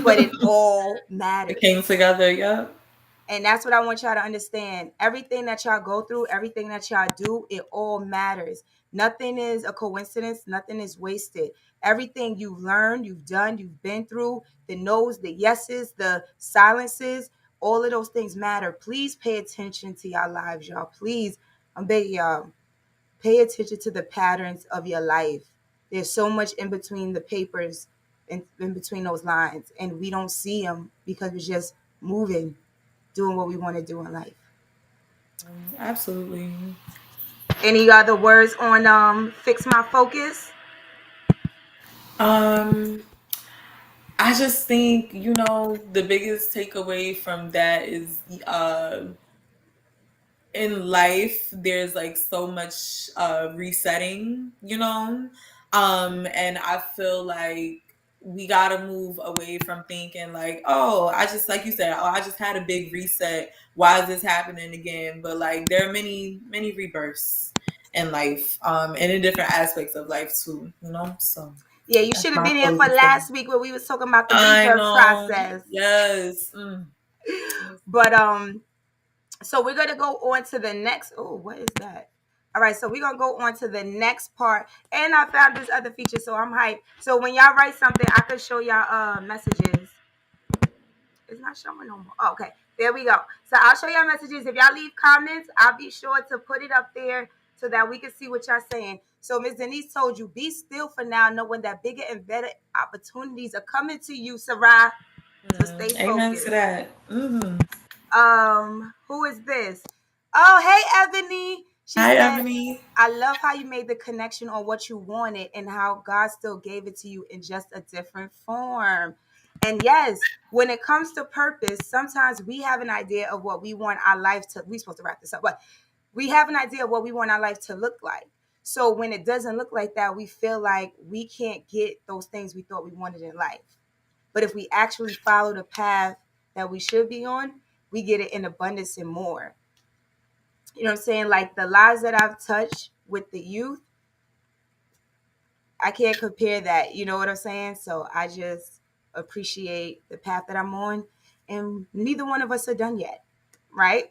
S1: but it
S2: It
S1: all matters.
S2: came together, yeah.
S1: And that's what I want y'all to understand. Everything that y'all go through, everything that y'all do, it all matters. Nothing is a coincidence. Nothing is wasted. Everything you've learned, you've done, you've been through, the no's, the yeses, the silences, all of those things matter. Please pay attention to y'all lives, y'all. Please, I'm begging y'all, pay attention to the patterns of your life. There's so much in between the papers and in between those lines, and we don't see them because we're just moving, doing what we want to do in life.
S2: Absolutely.
S1: Any other words on fix my focus?
S2: Um, I just think, the biggest takeaway from that is in life there's like so much resetting, and I feel like we got to move away from thinking like, oh, I just, like you said, oh, I just had a big reset, why is this happening again? But like there are many rebirths in life, and in different aspects of life too, so
S1: Yeah, you
S2: that's
S1: should have
S2: my
S1: been here for
S2: closing statement.
S1: last week where we was talking about the
S2: I
S1: rebirth
S2: know.
S1: process.
S2: Yes.
S1: But so we're gonna go on to the next. Oh, what is that? All right, so we're gonna go on to the next part. And I found this other feature, so I'm hyped. So when y'all write something, I could show y'all messages. It's not showing no more. Oh, okay, there we go. So I'll show y'all messages. If y'all leave comments, I'll be sure to put it up there so that we can see what y'all saying. So Ms. Denise told you, be still for now, knowing that bigger and better opportunities are coming to you, Sarai. So stay
S2: Amen to
S1: focused.
S2: that.
S1: Who is this? Oh, hey, Ebony. She
S2: Hi,
S1: said,
S2: Ebony.
S1: I love how you made the connection on what you wanted and how God still gave it to you in just a different form. And yes, when it comes to purpose, sometimes we have an idea of what we want our life to, we're supposed to wrap this up, but we have an idea of what we want our life to look like. So when it doesn't look like that, we feel like we can't get those things we thought we wanted in life. But if we actually follow the path that we should be on, we get it in abundance and more. You know what I'm saying? Like the lives that I've touched with the youth, I can't compare that. You know what I'm saying? So I just appreciate the path that I'm on. And neither one of us are done yet. Right?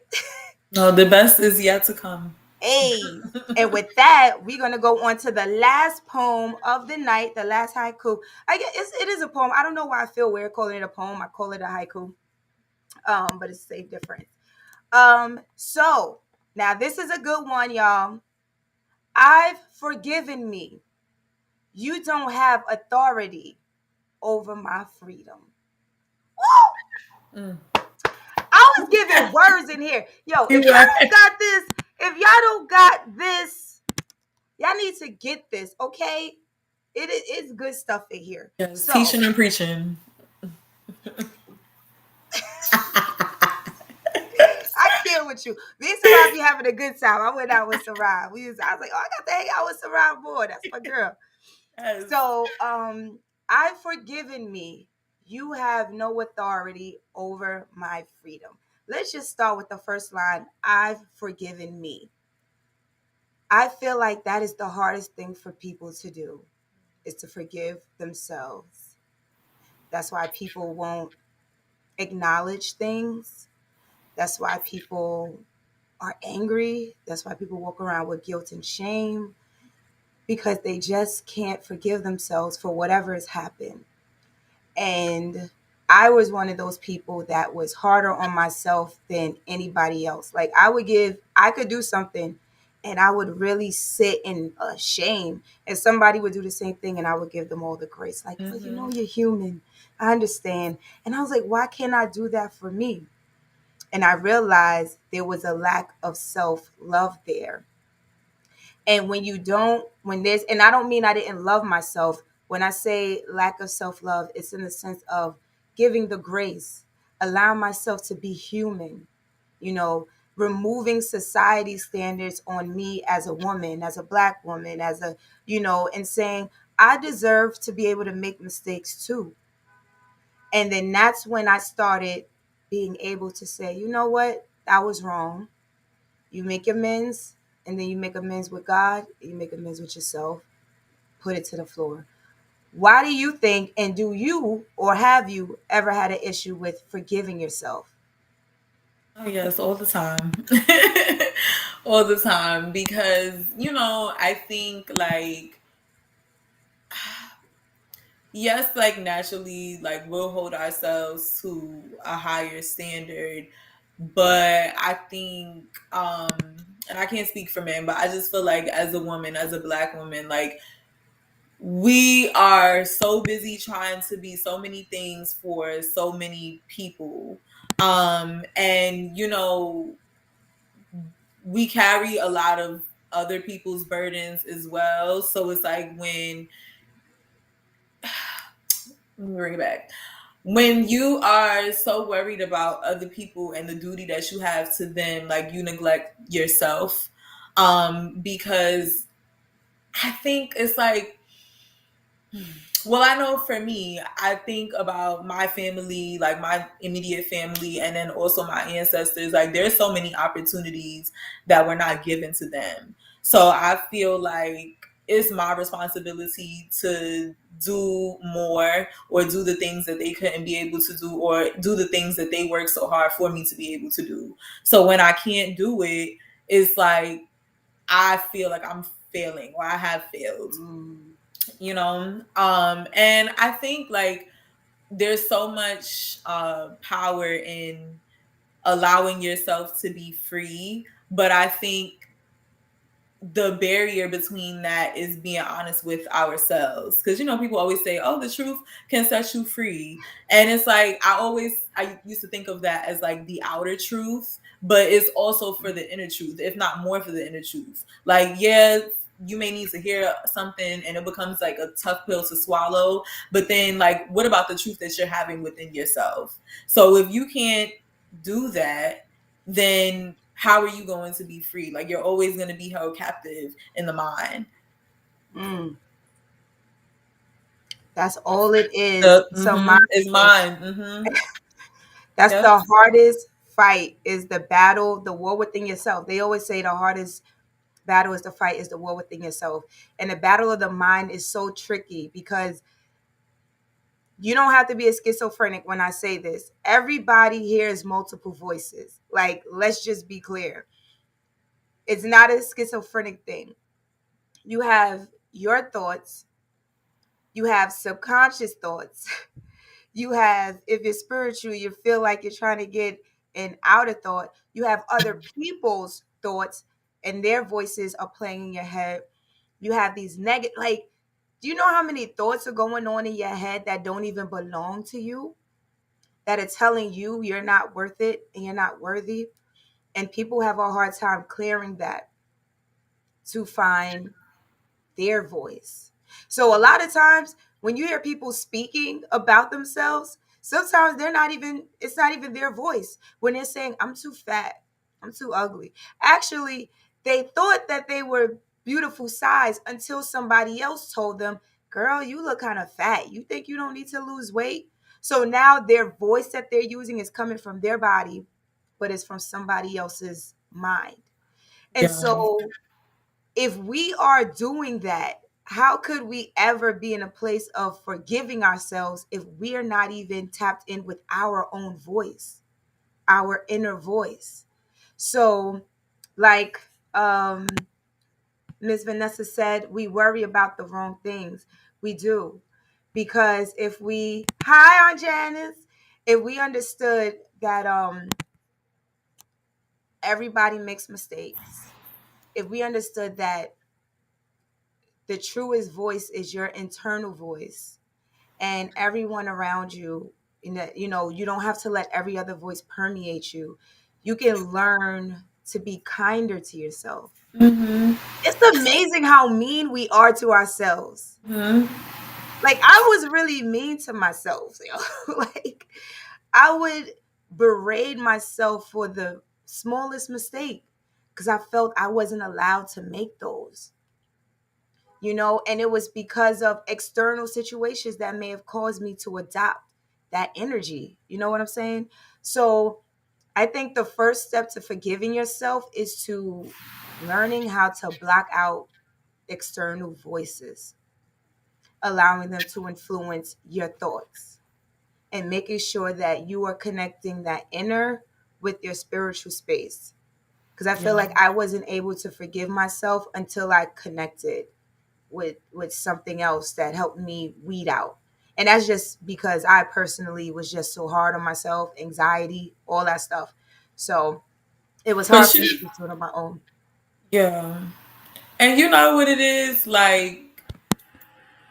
S2: No, the best is yet to come.
S1: Hey. And with that, we're gonna go on to the last poem of the night, the last haiku. I guess it is a poem. I don't know why I feel weird calling it a poem. I call it a haiku. But it's a difference. So now this is a good one, y'all. I've forgiven me. You don't have authority over my freedom.
S2: Mm.
S1: I was giving words in here. Yo, if
S2: You
S1: y'all
S2: are.
S1: don't got this, if y'all don't got this, y'all need to get this, okay? It's good stuff in here.
S2: Yes,
S1: So
S2: teaching and preaching.
S1: I can't with you. Me and Sarai be having a good time. I went out with Sarai. I was like, oh, I got to hang out with Sarai more. That's my girl.
S2: Yes.
S1: So, I've forgiven me. You have no authority over my freedom. Let's just start with the first line. I've forgiven me. I feel like that is the hardest thing for people to do is to forgive themselves. That's why people won't acknowledge things. That's why people are angry. That's why people walk around with guilt and shame because they just can't forgive themselves for whatever has happened. And I was one of those people that was harder on myself than anybody else. Like I could do something and I would really sit in shame. And somebody would do the same thing and I would give them all the grace. Like, well, you're human. I understand. And I was like, why can't I do that for me? And I realized there was a lack of self love there. And when you don't, when there's, and I don't mean I didn't love myself. When I say lack of self love, it's in the sense of giving the grace, allowing myself to be human, you know, removing society standards on me as a woman, as a black woman, and saying, I deserve to be able to make mistakes too. And then that's when I started being able to say, you know what, that was wrong. You make amends, and then you make amends with God, you make amends with yourself, put it to the floor. Why do you think, and do you or have you ever had an issue with forgiving yourself?
S2: Oh yes, all the time. All the time. Because, I think like yes, like naturally, like we'll hold ourselves to a higher standard. But I think, and I can't speak for men, but I just feel like as a woman, as a black woman, like we are so busy trying to be so many things for so many people. And we carry a lot of other people's burdens as well. So it's like when, let me bring it back. When you are so worried about other people and the duty that you have to them, like you neglect yourself. Because I think it's like, well, I know for me, I think about my family, like my immediate family, and then also my ancestors. Like, there's so many opportunities that were not given to them. So I feel like it's my responsibility to do more or do the things that they couldn't be able to do or do the things that they worked so hard for me to be able to do. So when I can't do it, it's like I feel like I'm failing or I have failed,
S1: Mm.
S2: and I think like there's so much power in allowing yourself to be free, but I think the barrier between that is being honest with ourselves, because people always say, oh, the truth can set you free, and it's like I used to think of that as like the outer truth, but it's also for the inner truth, if not more for the inner truth. Like, yeah, you may need to hear something and it becomes like a tough pill to swallow, but then like what about the truth that you're having within yourself? So if you can't do that, then how are you going to be free? Like, you're always going to be held captive in the mind.
S1: Mm. That's all it is.
S2: The
S1: So mind
S2: is
S1: game.
S2: mine.
S1: That's
S2: Yep.
S1: the hardest fight is the battle, the war within yourself. They always say the hardest battle is the fight is the war within yourself. And the battle of the mind is so tricky because you don't have to be a schizophrenic when I say this. Everybody hears multiple voices. Like, let's just be clear. It's not a schizophrenic thing. You have your thoughts, you have subconscious thoughts. You have, if you're spiritual, you feel like you're trying to get an outer thought. You have other people's thoughts and their voices are playing in your head. You have these negative, like, do you know how many thoughts are going on in your head that don't even belong to you? That are telling you you're not worth it and you're not worthy. And people have a hard time clearing that to find their voice. So a lot of times when you hear people speaking about themselves, sometimes it's not even their voice. When they're saying, I'm too fat, I'm too ugly. Actually, they thought that they were beautiful size until somebody else told them, girl, you look kind of fat. You think you don't need to lose weight? So now their voice that they're using is coming from their body, but it's from somebody else's mind. And
S2: Yeah.
S1: so if we are doing that, how could we ever be in a place of forgiving ourselves if we are not even tapped in with our own voice, our inner voice? So, like Ms. Vanessa said, we worry about the wrong things. We do. Because if we, hi, Aunt Janice, if we understood that everybody makes mistakes, if we understood that the truest voice is your internal voice and everyone around you, you don't have to let every other voice permeate you. You can learn to be kinder to yourself.
S2: Mm-hmm.
S1: It's amazing how mean we are to ourselves.
S2: Mm-hmm.
S1: Like, I was really mean to myself, like, I would berate myself for the smallest mistake because I felt I wasn't allowed to make those. And it was because of external situations that may have caused me to adopt that energy. You know what I'm saying? So I think the first step to forgiving yourself is to learning how to block out external voices, allowing them to influence your thoughts, and making sure that you are connecting that inner with your spiritual space. Because I feel
S2: Yeah.
S1: like I wasn't able to forgive myself until I connected with something else that helped me weed out. And that's just because I personally was just so hard on myself, anxiety, all that stuff. So it was hard
S2: But
S1: for me
S2: you,
S1: to do it on my own.
S2: yeah. And you know what it is? Like,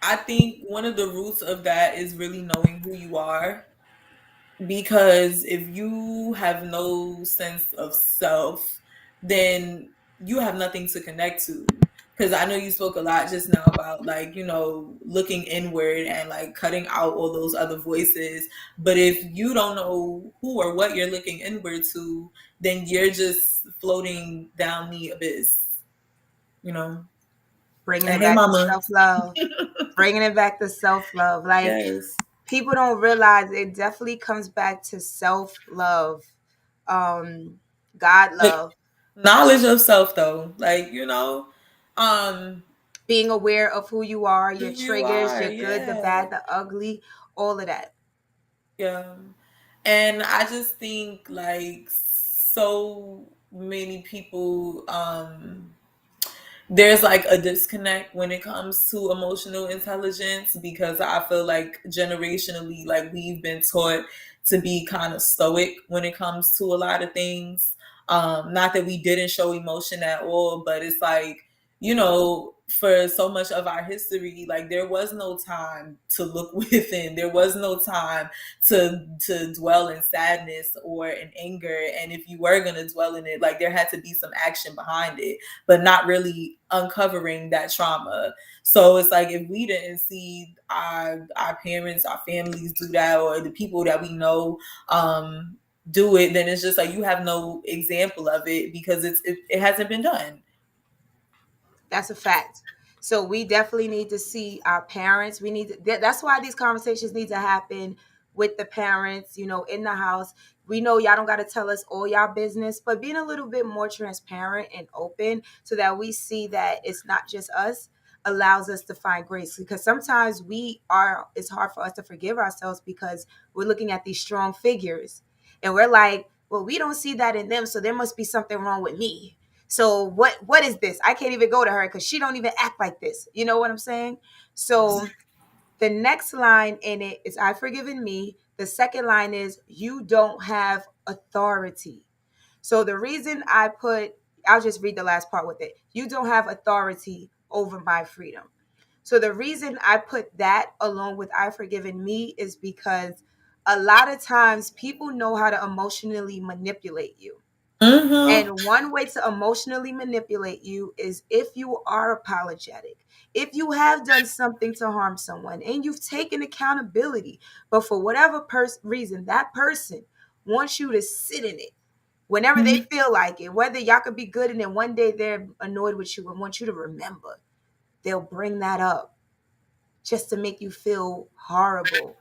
S2: I think one of the roots of that is really knowing who you are. Because if you have no sense of self, then you have nothing to connect to. Because I know you spoke a lot just now about, like, looking inward and like cutting out all those other voices. But if you don't know who or what you're looking inward to, then you're just floating down the abyss, you know.
S1: Bringing
S2: And
S1: it
S2: hey,
S1: back to
S2: mama.
S1: self love. Bringing it back to self love. Like,
S2: Yes.
S1: people don't realize it definitely comes back to self love, um, God
S2: Like,
S1: love,
S2: knowledge of self, though. Like,
S1: being aware of who you are,
S2: who
S1: your
S2: you
S1: triggers,
S2: are.
S1: your good, the
S2: Yeah.
S1: bad, the ugly, all of that.
S2: Yeah. And I just think like so many people there's like a disconnect when it comes to emotional intelligence, because I feel like generationally, like we've been taught to be kind of stoic when it comes to a lot of things. Not that we didn't show emotion at all, but it's like, for so much of our history, like there was no time to look within. There was no time to dwell in sadness or in anger. And if you were gonna dwell in it, like there had to be some action behind it, but not really uncovering that trauma. So it's like if we didn't see our parents, our families do that, or the people that we know do it, then it's just like you have no example of it because it hasn't been done.
S1: That's a fact. So we definitely need to see our parents. We need to, that's why these conversations need to happen with the parents, in the house. We know y'all don't got to tell us all y'all business, but being a little bit more transparent and open so that we see that it's not just us allows us to find grace, because sometimes it's hard for us to forgive ourselves because we're looking at these strong figures and we're like, well, we don't see that in them, so there must be something wrong with me. So what is this? I can't even go to her because she don't even act like this. You know what I'm saying? So the next line in it is I've forgiven me. The second line is you don't have authority. So the reason I'll just read the last part with it. You don't have authority over my freedom. So the reason I put that along with I've forgiven me is because a lot of times people know how to emotionally manipulate you.
S2: Mm-hmm.
S1: And one way to emotionally manipulate you is if you are apologetic, if you have done something to harm someone and you've taken accountability, but for whatever reason, that person wants you to sit in it whenever they feel like it, whether y'all could be good and then one day they're annoyed with you and want you to remember, they'll bring that up just to make you feel horrible.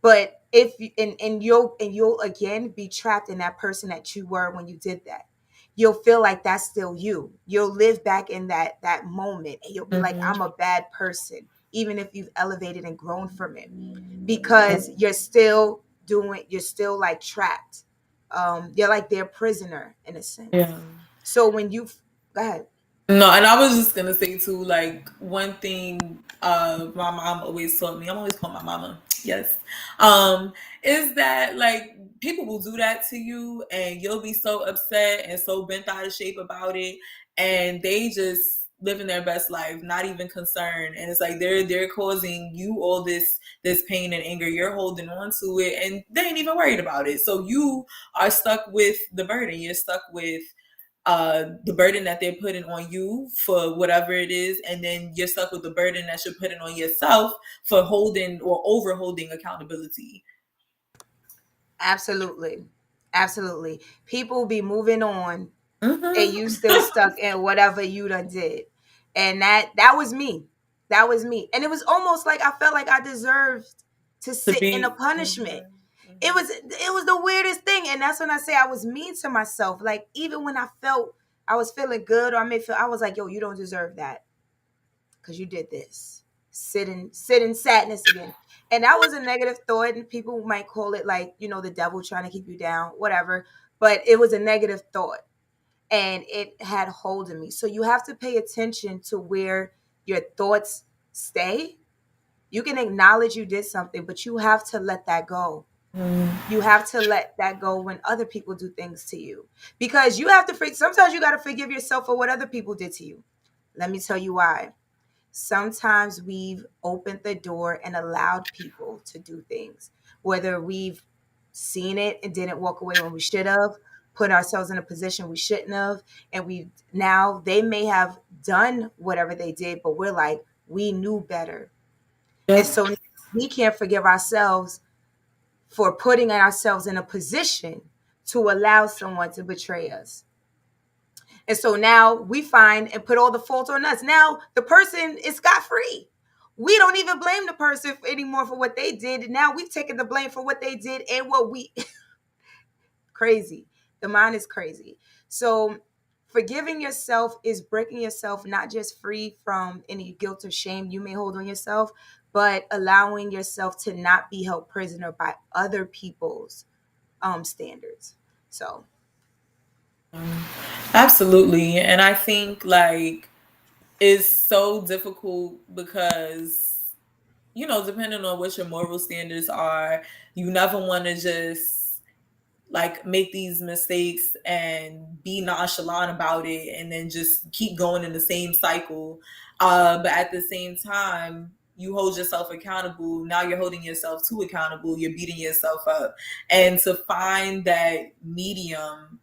S1: But if you, and you'll again be trapped in that person that you were when you did that. You'll feel like that's still you. You'll live back in that moment and you'll be like,
S2: Mm-hmm.
S1: I'm a bad person, even if you've elevated and grown from it, because you're still like trapped. You're like their prisoner in a sense.
S2: Yeah.
S1: So when you go ahead.
S2: No, and I was just gonna say too, like one thing my mom always taught me, I'm always calling my mama, yes. Is that like people will do that to you and you'll be so upset and so bent out of shape about it, and they just living their best life, not even concerned. And it's like they're causing you all this pain and anger. You're holding on to it and they ain't even worried about it. So you are stuck with the burden. You're stuck with the burden that they're putting on you for whatever it is, and then you're stuck with the burden that you're putting on yourself for holding or over holding accountability.
S1: Absolutely. Absolutely. People be moving on and
S2: Mm-hmm.
S1: you still stuck in whatever you done did. And that was me. That was me. And it was almost like I felt like I deserved to
S2: To
S1: sit in a
S2: be.
S1: punishment. It was the weirdest thing. And that's when I say I was mean to myself. Like even when I felt I was feeling good or I was like, yo, you don't deserve that because you did this. Sit in sadness again. And that was a negative thought. And people might call it like, the devil trying to keep you down, whatever. But it was a negative thought and it had hold of me. So you have to pay attention to where your thoughts stay. You can acknowledge you did something, but you have to let that go.
S2: Mm-hmm.
S1: You have to let that go when other people do things to you, because you have to sometimes you got to forgive yourself for what other people did to you. Let me tell you why. Sometimes we've opened the door and allowed people to do things, whether we've seen it and didn't walk away when we should have, put ourselves in a position we shouldn't have, and we now they may have done whatever they did, but we're like, we knew better. And
S2: Yep.
S1: so we can't forgive ourselves for putting ourselves in a position to allow someone to betray us. And so now we find and put all the fault on us. Now the person is scot free. We don't even blame the person anymore for what they did. Now we've taken the blame for what they did and what we crazy. The mind is crazy. So forgiving yourself is breaking yourself not just free from any guilt or shame you may hold on yourself, but allowing yourself to not be held prisoner by other people's standards. So
S2: Absolutely. And I think like it's so difficult because, depending on what your moral standards are, you never want to just like make these mistakes and be nonchalant about it and then just keep going in the same cycle. But at the same time, you hold yourself accountable. Now you're holding yourself too accountable. You're beating yourself up. And to find that medium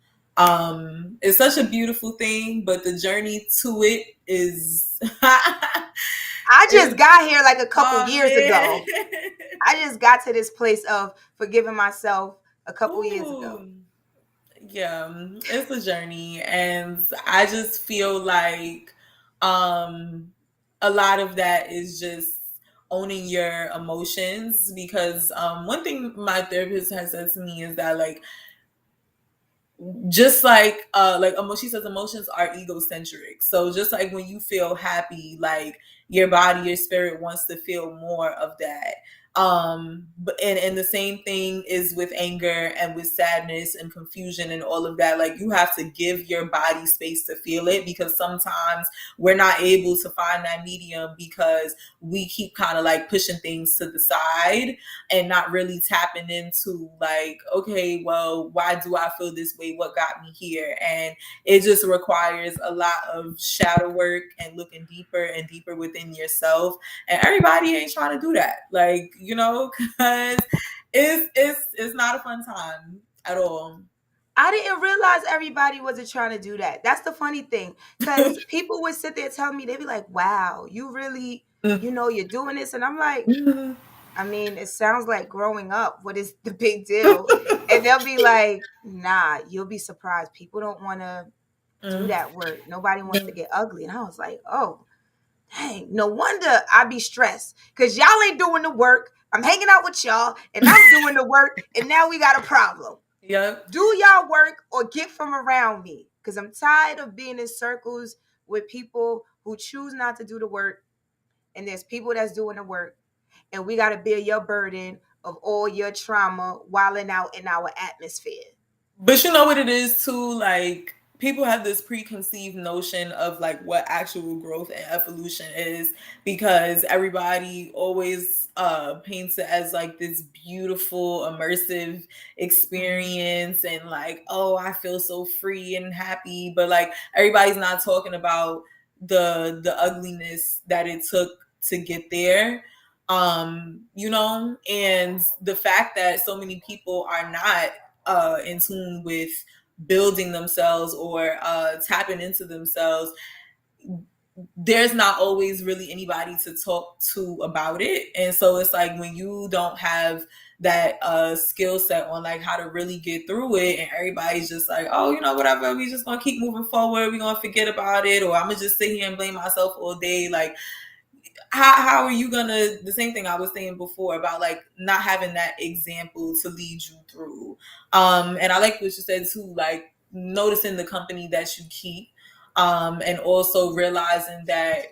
S2: is such a beautiful thing, but the journey to it is
S1: I just
S2: is
S1: got here like a couple
S2: oh
S1: years
S2: man.
S1: ago. I just got to this place of forgiving myself a couple years ago.
S2: Ooh. Yeah, it's a journey, and I just feel like um a lot of that is just owning your emotions, because one thing my therapist has said to me is that just she says emotions are egocentric. So just like when you feel happy, like your body, your spirit wants to feel more of that. But and the same thing is with anger and with sadness and confusion and all of that. Like you have to give your body space to feel it, because sometimes we're not able to find that medium because we keep kind of like pushing things to the side and not really tapping into like, okay, well, why do I feel this way? What got me here? And it just requires a lot of shadow work and looking deeper and deeper within yourself. And everybody ain't trying to do that, like, because it's not a fun time at all.
S1: I didn't realize everybody wasn't trying to do that. That's the funny thing. Because people would sit there telling me, they'd be like, wow, you really, you're doing this. And I'm like, I mean, it sounds like growing up. What is the big deal? And they'll be like, nah, you'll be surprised. People don't want to do that work. Nobody wants to get ugly. And I was like, oh, dang, no wonder I be stressed. Because y'all ain't doing the work. I'm hanging out with y'all and I'm doing the work. And now we got a problem.
S2: Yep.
S1: Do y'all work or get from around me? Because I'm tired of being in circles with people who choose not to do the work. And there's people that's doing the work. And we got to bear your burden of all your trauma wilding out in our atmosphere.
S2: But you know what it is too? Like people have this preconceived notion of like what actual growth and evolution is, because everybody always paints it as like this beautiful immersive
S1: Mm-hmm.
S2: experience and like, oh, I feel so free and happy, but like everybody's not talking about the ugliness that it took to get there. And the fact that so many people are not in tune with building themselves or tapping into themselves, there's not always really anybody to talk to about it. And so it's like when you don't have that skill set on like how to really get through it, and everybody's just like, oh, whatever, we just gonna keep moving forward, we gonna forget about it, or I'm gonna just sit here and blame myself all day. Like how are you gonna, the same thing I was saying before about like not having that example to lead you through. And I like what you said too, like noticing the company that you keep, and also realizing that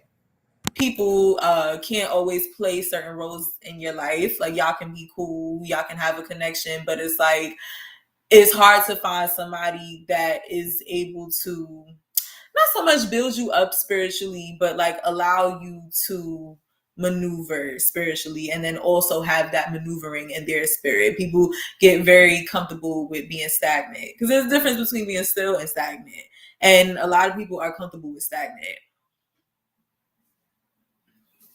S2: people can't always play certain roles in your life. Like y'all can be cool, y'all can have a connection, but it's like it's hard to find somebody that is able to not so much build you up spiritually, but like allow you to maneuver spiritually and then also have that maneuvering in their spirit. People get very comfortable with being stagnant, because there's a difference between being still and stagnant. And a lot of people are comfortable with stagnant.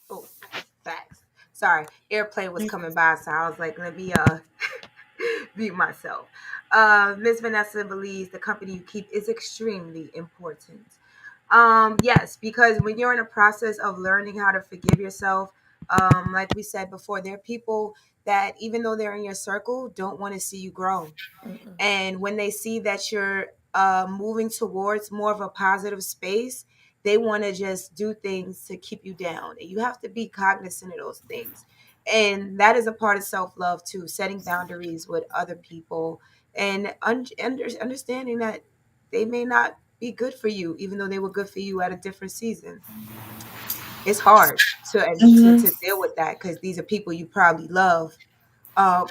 S1: Oh, facts. Sorry, airplane was coming by, so I was like, let me mute myself. Ms. Vanessa believes the company you keep is extremely important. Yes, because when you're in a process of learning how to forgive yourself, like we said before, there are people that even though they're in your circle, don't want to see you grow.
S2: Mm-mm.
S1: And when they see that you're moving towards more of a positive space, they want to just do things to keep you down. And you have to be cognizant of those things. And that is a part of self love too, setting boundaries with other people and understanding that they may not be good for you, even though they were good for you at a different season. It's hard to
S2: Mm-hmm.
S1: deal with that because these are people you probably love. Um,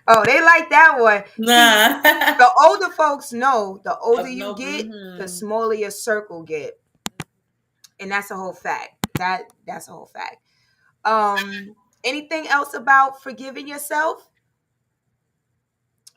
S1: oh, they like that one. See,
S2: Nah.
S1: the older folks know the older you
S2: No.
S1: get, the
S2: Mm-hmm.
S1: smaller your circle get, and that's a whole fact. That's a whole fact. Anything else about forgiving yourself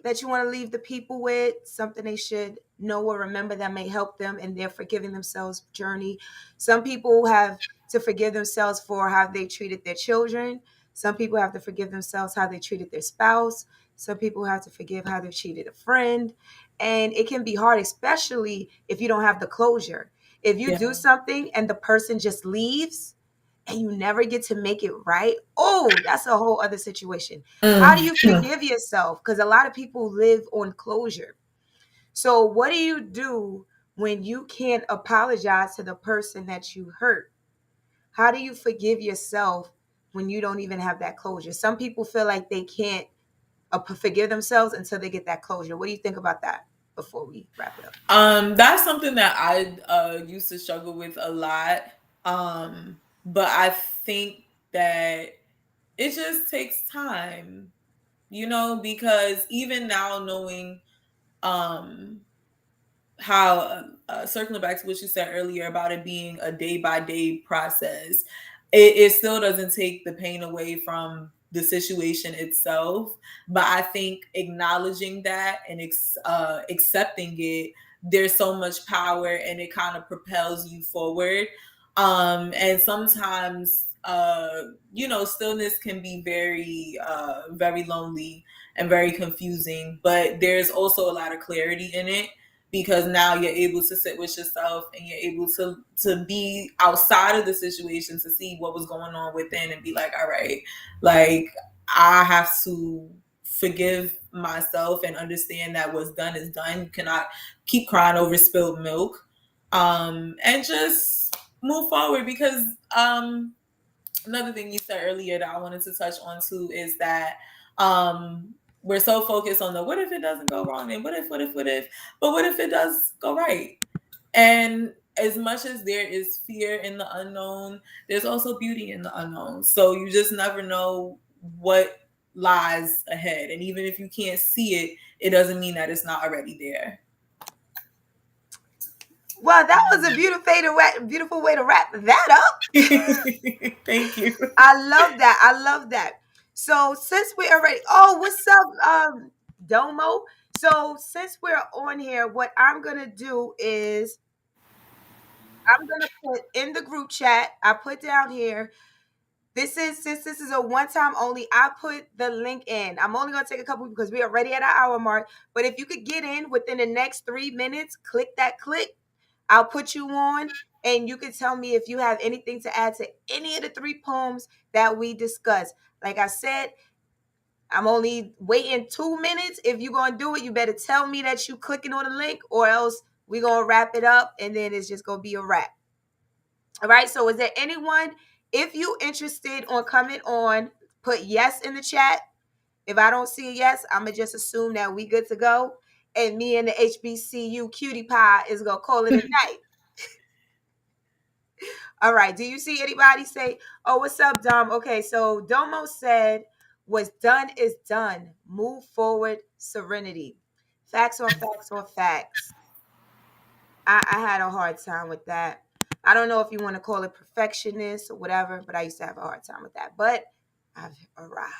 S1: that you want to leave the people with? Something they should know or remember that may help them in their forgiving themselves journey. Some people have to forgive themselves for how they treated their children. Some people have to forgive themselves how they treated their spouse. Some people have to forgive how they treated a friend. And it can be hard, especially if you don't have the closure. If you do
S2: Yeah.
S1: something and the person just leaves and you never get to make it right, oh, that's a whole other situation. How do you
S2: Mm.
S1: forgive yourself? Because a lot of people live on closure. So, what do you do when you can't apologize to the person that you hurt? How do you forgive yourself when you don't even have that closure? Some people feel like they can't forgive themselves until they get that closure. What do you think about that before we wrap it up?
S2: That's something that I used to struggle with a lot. But I think that it just takes time, because even now knowing um how circling back to what you said earlier about it being a day by day process, it still doesn't take the pain away from the situation itself. But I think acknowledging that and accepting it, there's so much power and it kind of propels you forward. And sometimes, stillness can be very, very lonely and very confusing, but there's also a lot of clarity in it because now you're able to sit with yourself and you're able to be outside of the situation to see what was going on within and be like, all right, like I have to forgive myself and understand that what's done is done. You cannot keep crying over spilled milk. And just move forward because another thing you said earlier that I wanted to touch on too is that we're so focused on the what if it doesn't go wrong and what if, but what if it does go right? And as much as there is fear in the unknown, there's also beauty in the unknown. So you just never know what lies ahead. And even if you can't see it, it doesn't mean that it's not already there.
S1: Well, that was a beautiful way to wrap that up.
S2: Thank you.
S1: I love that. I love that. So since we already, oh, what's up, Domo? So since we're on here, what I'm gonna do is I'm gonna put in the group chat. I put down here. Since this is a one time only. I put the link in. I'm only gonna take a couple because we are already at our hour mark. But if you could get in within the next 3 minutes, click that click. I'll put you on, and you can tell me if you have anything to add to any of the three poems that we discussed. Like I said, I'm only waiting 2 minutes. If you're gonna do it, you better tell me that you clicking on the link, or else we're gonna wrap it up, and then it's just gonna be a wrap. All right. So, is there anyone? If you interested on coming on, put yes in the chat. If I don't see a yes, I'm gonna just assume that we good to go, and me and the HBCU cutie pie is gonna call it a night. All right. Do you see anybody say, oh, what's up, Dom? Okay, so Domo said, what's done is done. Move forward, serenity. Facts on facts on facts. I had a hard time with that. I don't know if you want to call it perfectionist or whatever, but I used to have a hard time with that. But I've arrived.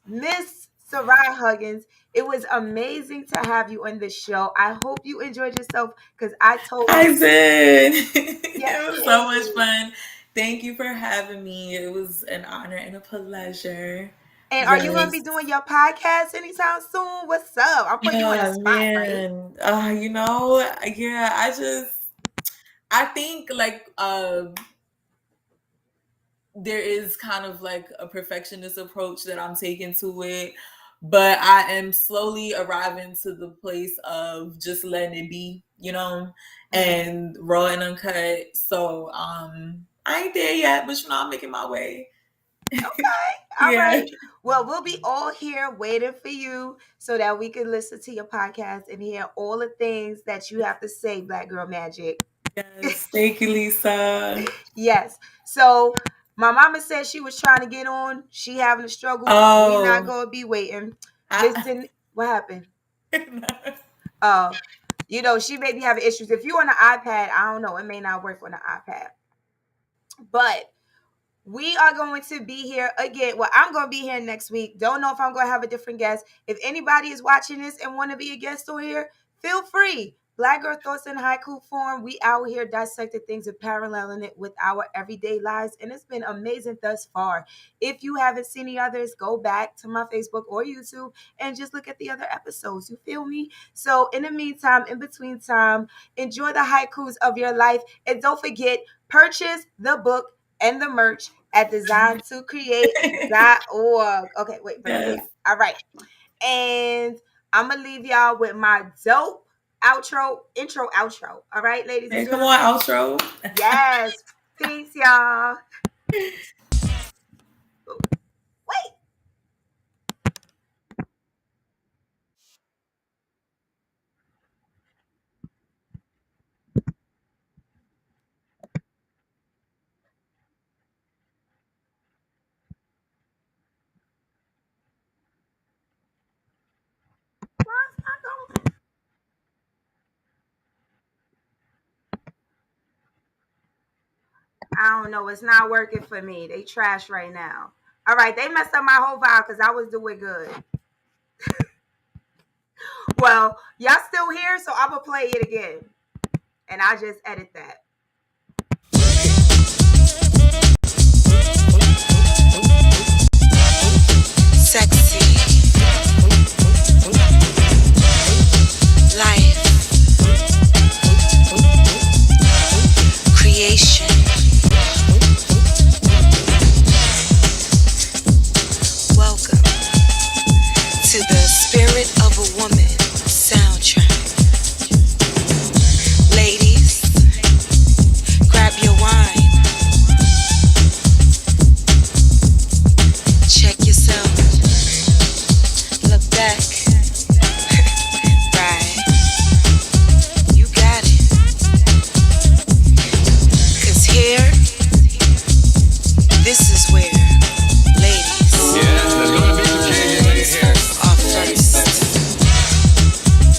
S1: Miss Sarai Huggins, it was amazing to have you on this show. I hope you enjoyed yourself because I
S2: I
S1: totally
S2: did.
S1: yeah.
S2: It was so much fun. Thank you for having me. It was an honor and a pleasure.
S1: And are you going to be
S2: Yes.
S1: doing your podcast anytime soon? What's up? I'm putting you on the
S2: Yeah,
S1: spot, right?
S2: man. Yeah, I think like there is kind of like a perfectionist approach that I'm taking to it, but I am slowly arriving to the place of just letting it be,
S1: Mm-hmm.
S2: and raw and uncut. So I ain't there yet, but I'm making my way.
S1: Okay. All
S2: Yeah.
S1: right. Well, we'll be all here waiting for you so that we can listen to your podcast and hear all the things that you have to say, Black Girl Magic.
S2: Yes. Thank you, Lisa.
S1: Yes. So my mama said she was trying to get on. She having a struggle. We not
S2: Oh,
S1: gonna be waiting.
S2: I,
S1: Listen, what happened? Uh, she may be having issues. If you on the iPad, I don't know. It may not work on the iPad. But we are going to be here again. Well, I'm going to be here next week. Don't know if I'm going to have a different guest. If anybody is watching this and want to be a guest on here, feel free. Black Girl Thoughts in Haiku form. We out here dissecting things and paralleling it with our everyday lives. And it's been amazing thus far. If you haven't seen the others, go back to my Facebook or YouTube and just look at the other episodes. You feel me? So in the meantime, in between time, enjoy the haikus of your life. And don't forget, purchase the book and the merch at design2create.org. Okay, wait, bring it
S2: yes.
S1: back. All right. And I'm going to leave y'all with my dope intro, outro. All right, ladies and
S2: Hey, come on,
S1: gentlemen.
S2: outro.
S1: Yes. Peace, y'all. Wait. I don't know. It's not working for me. They trash right now. All right. They messed up my whole vibe because I was doing good. Well, y'all still here, so I'm going to play it again. And I just edit that.
S3: Sexy life creation.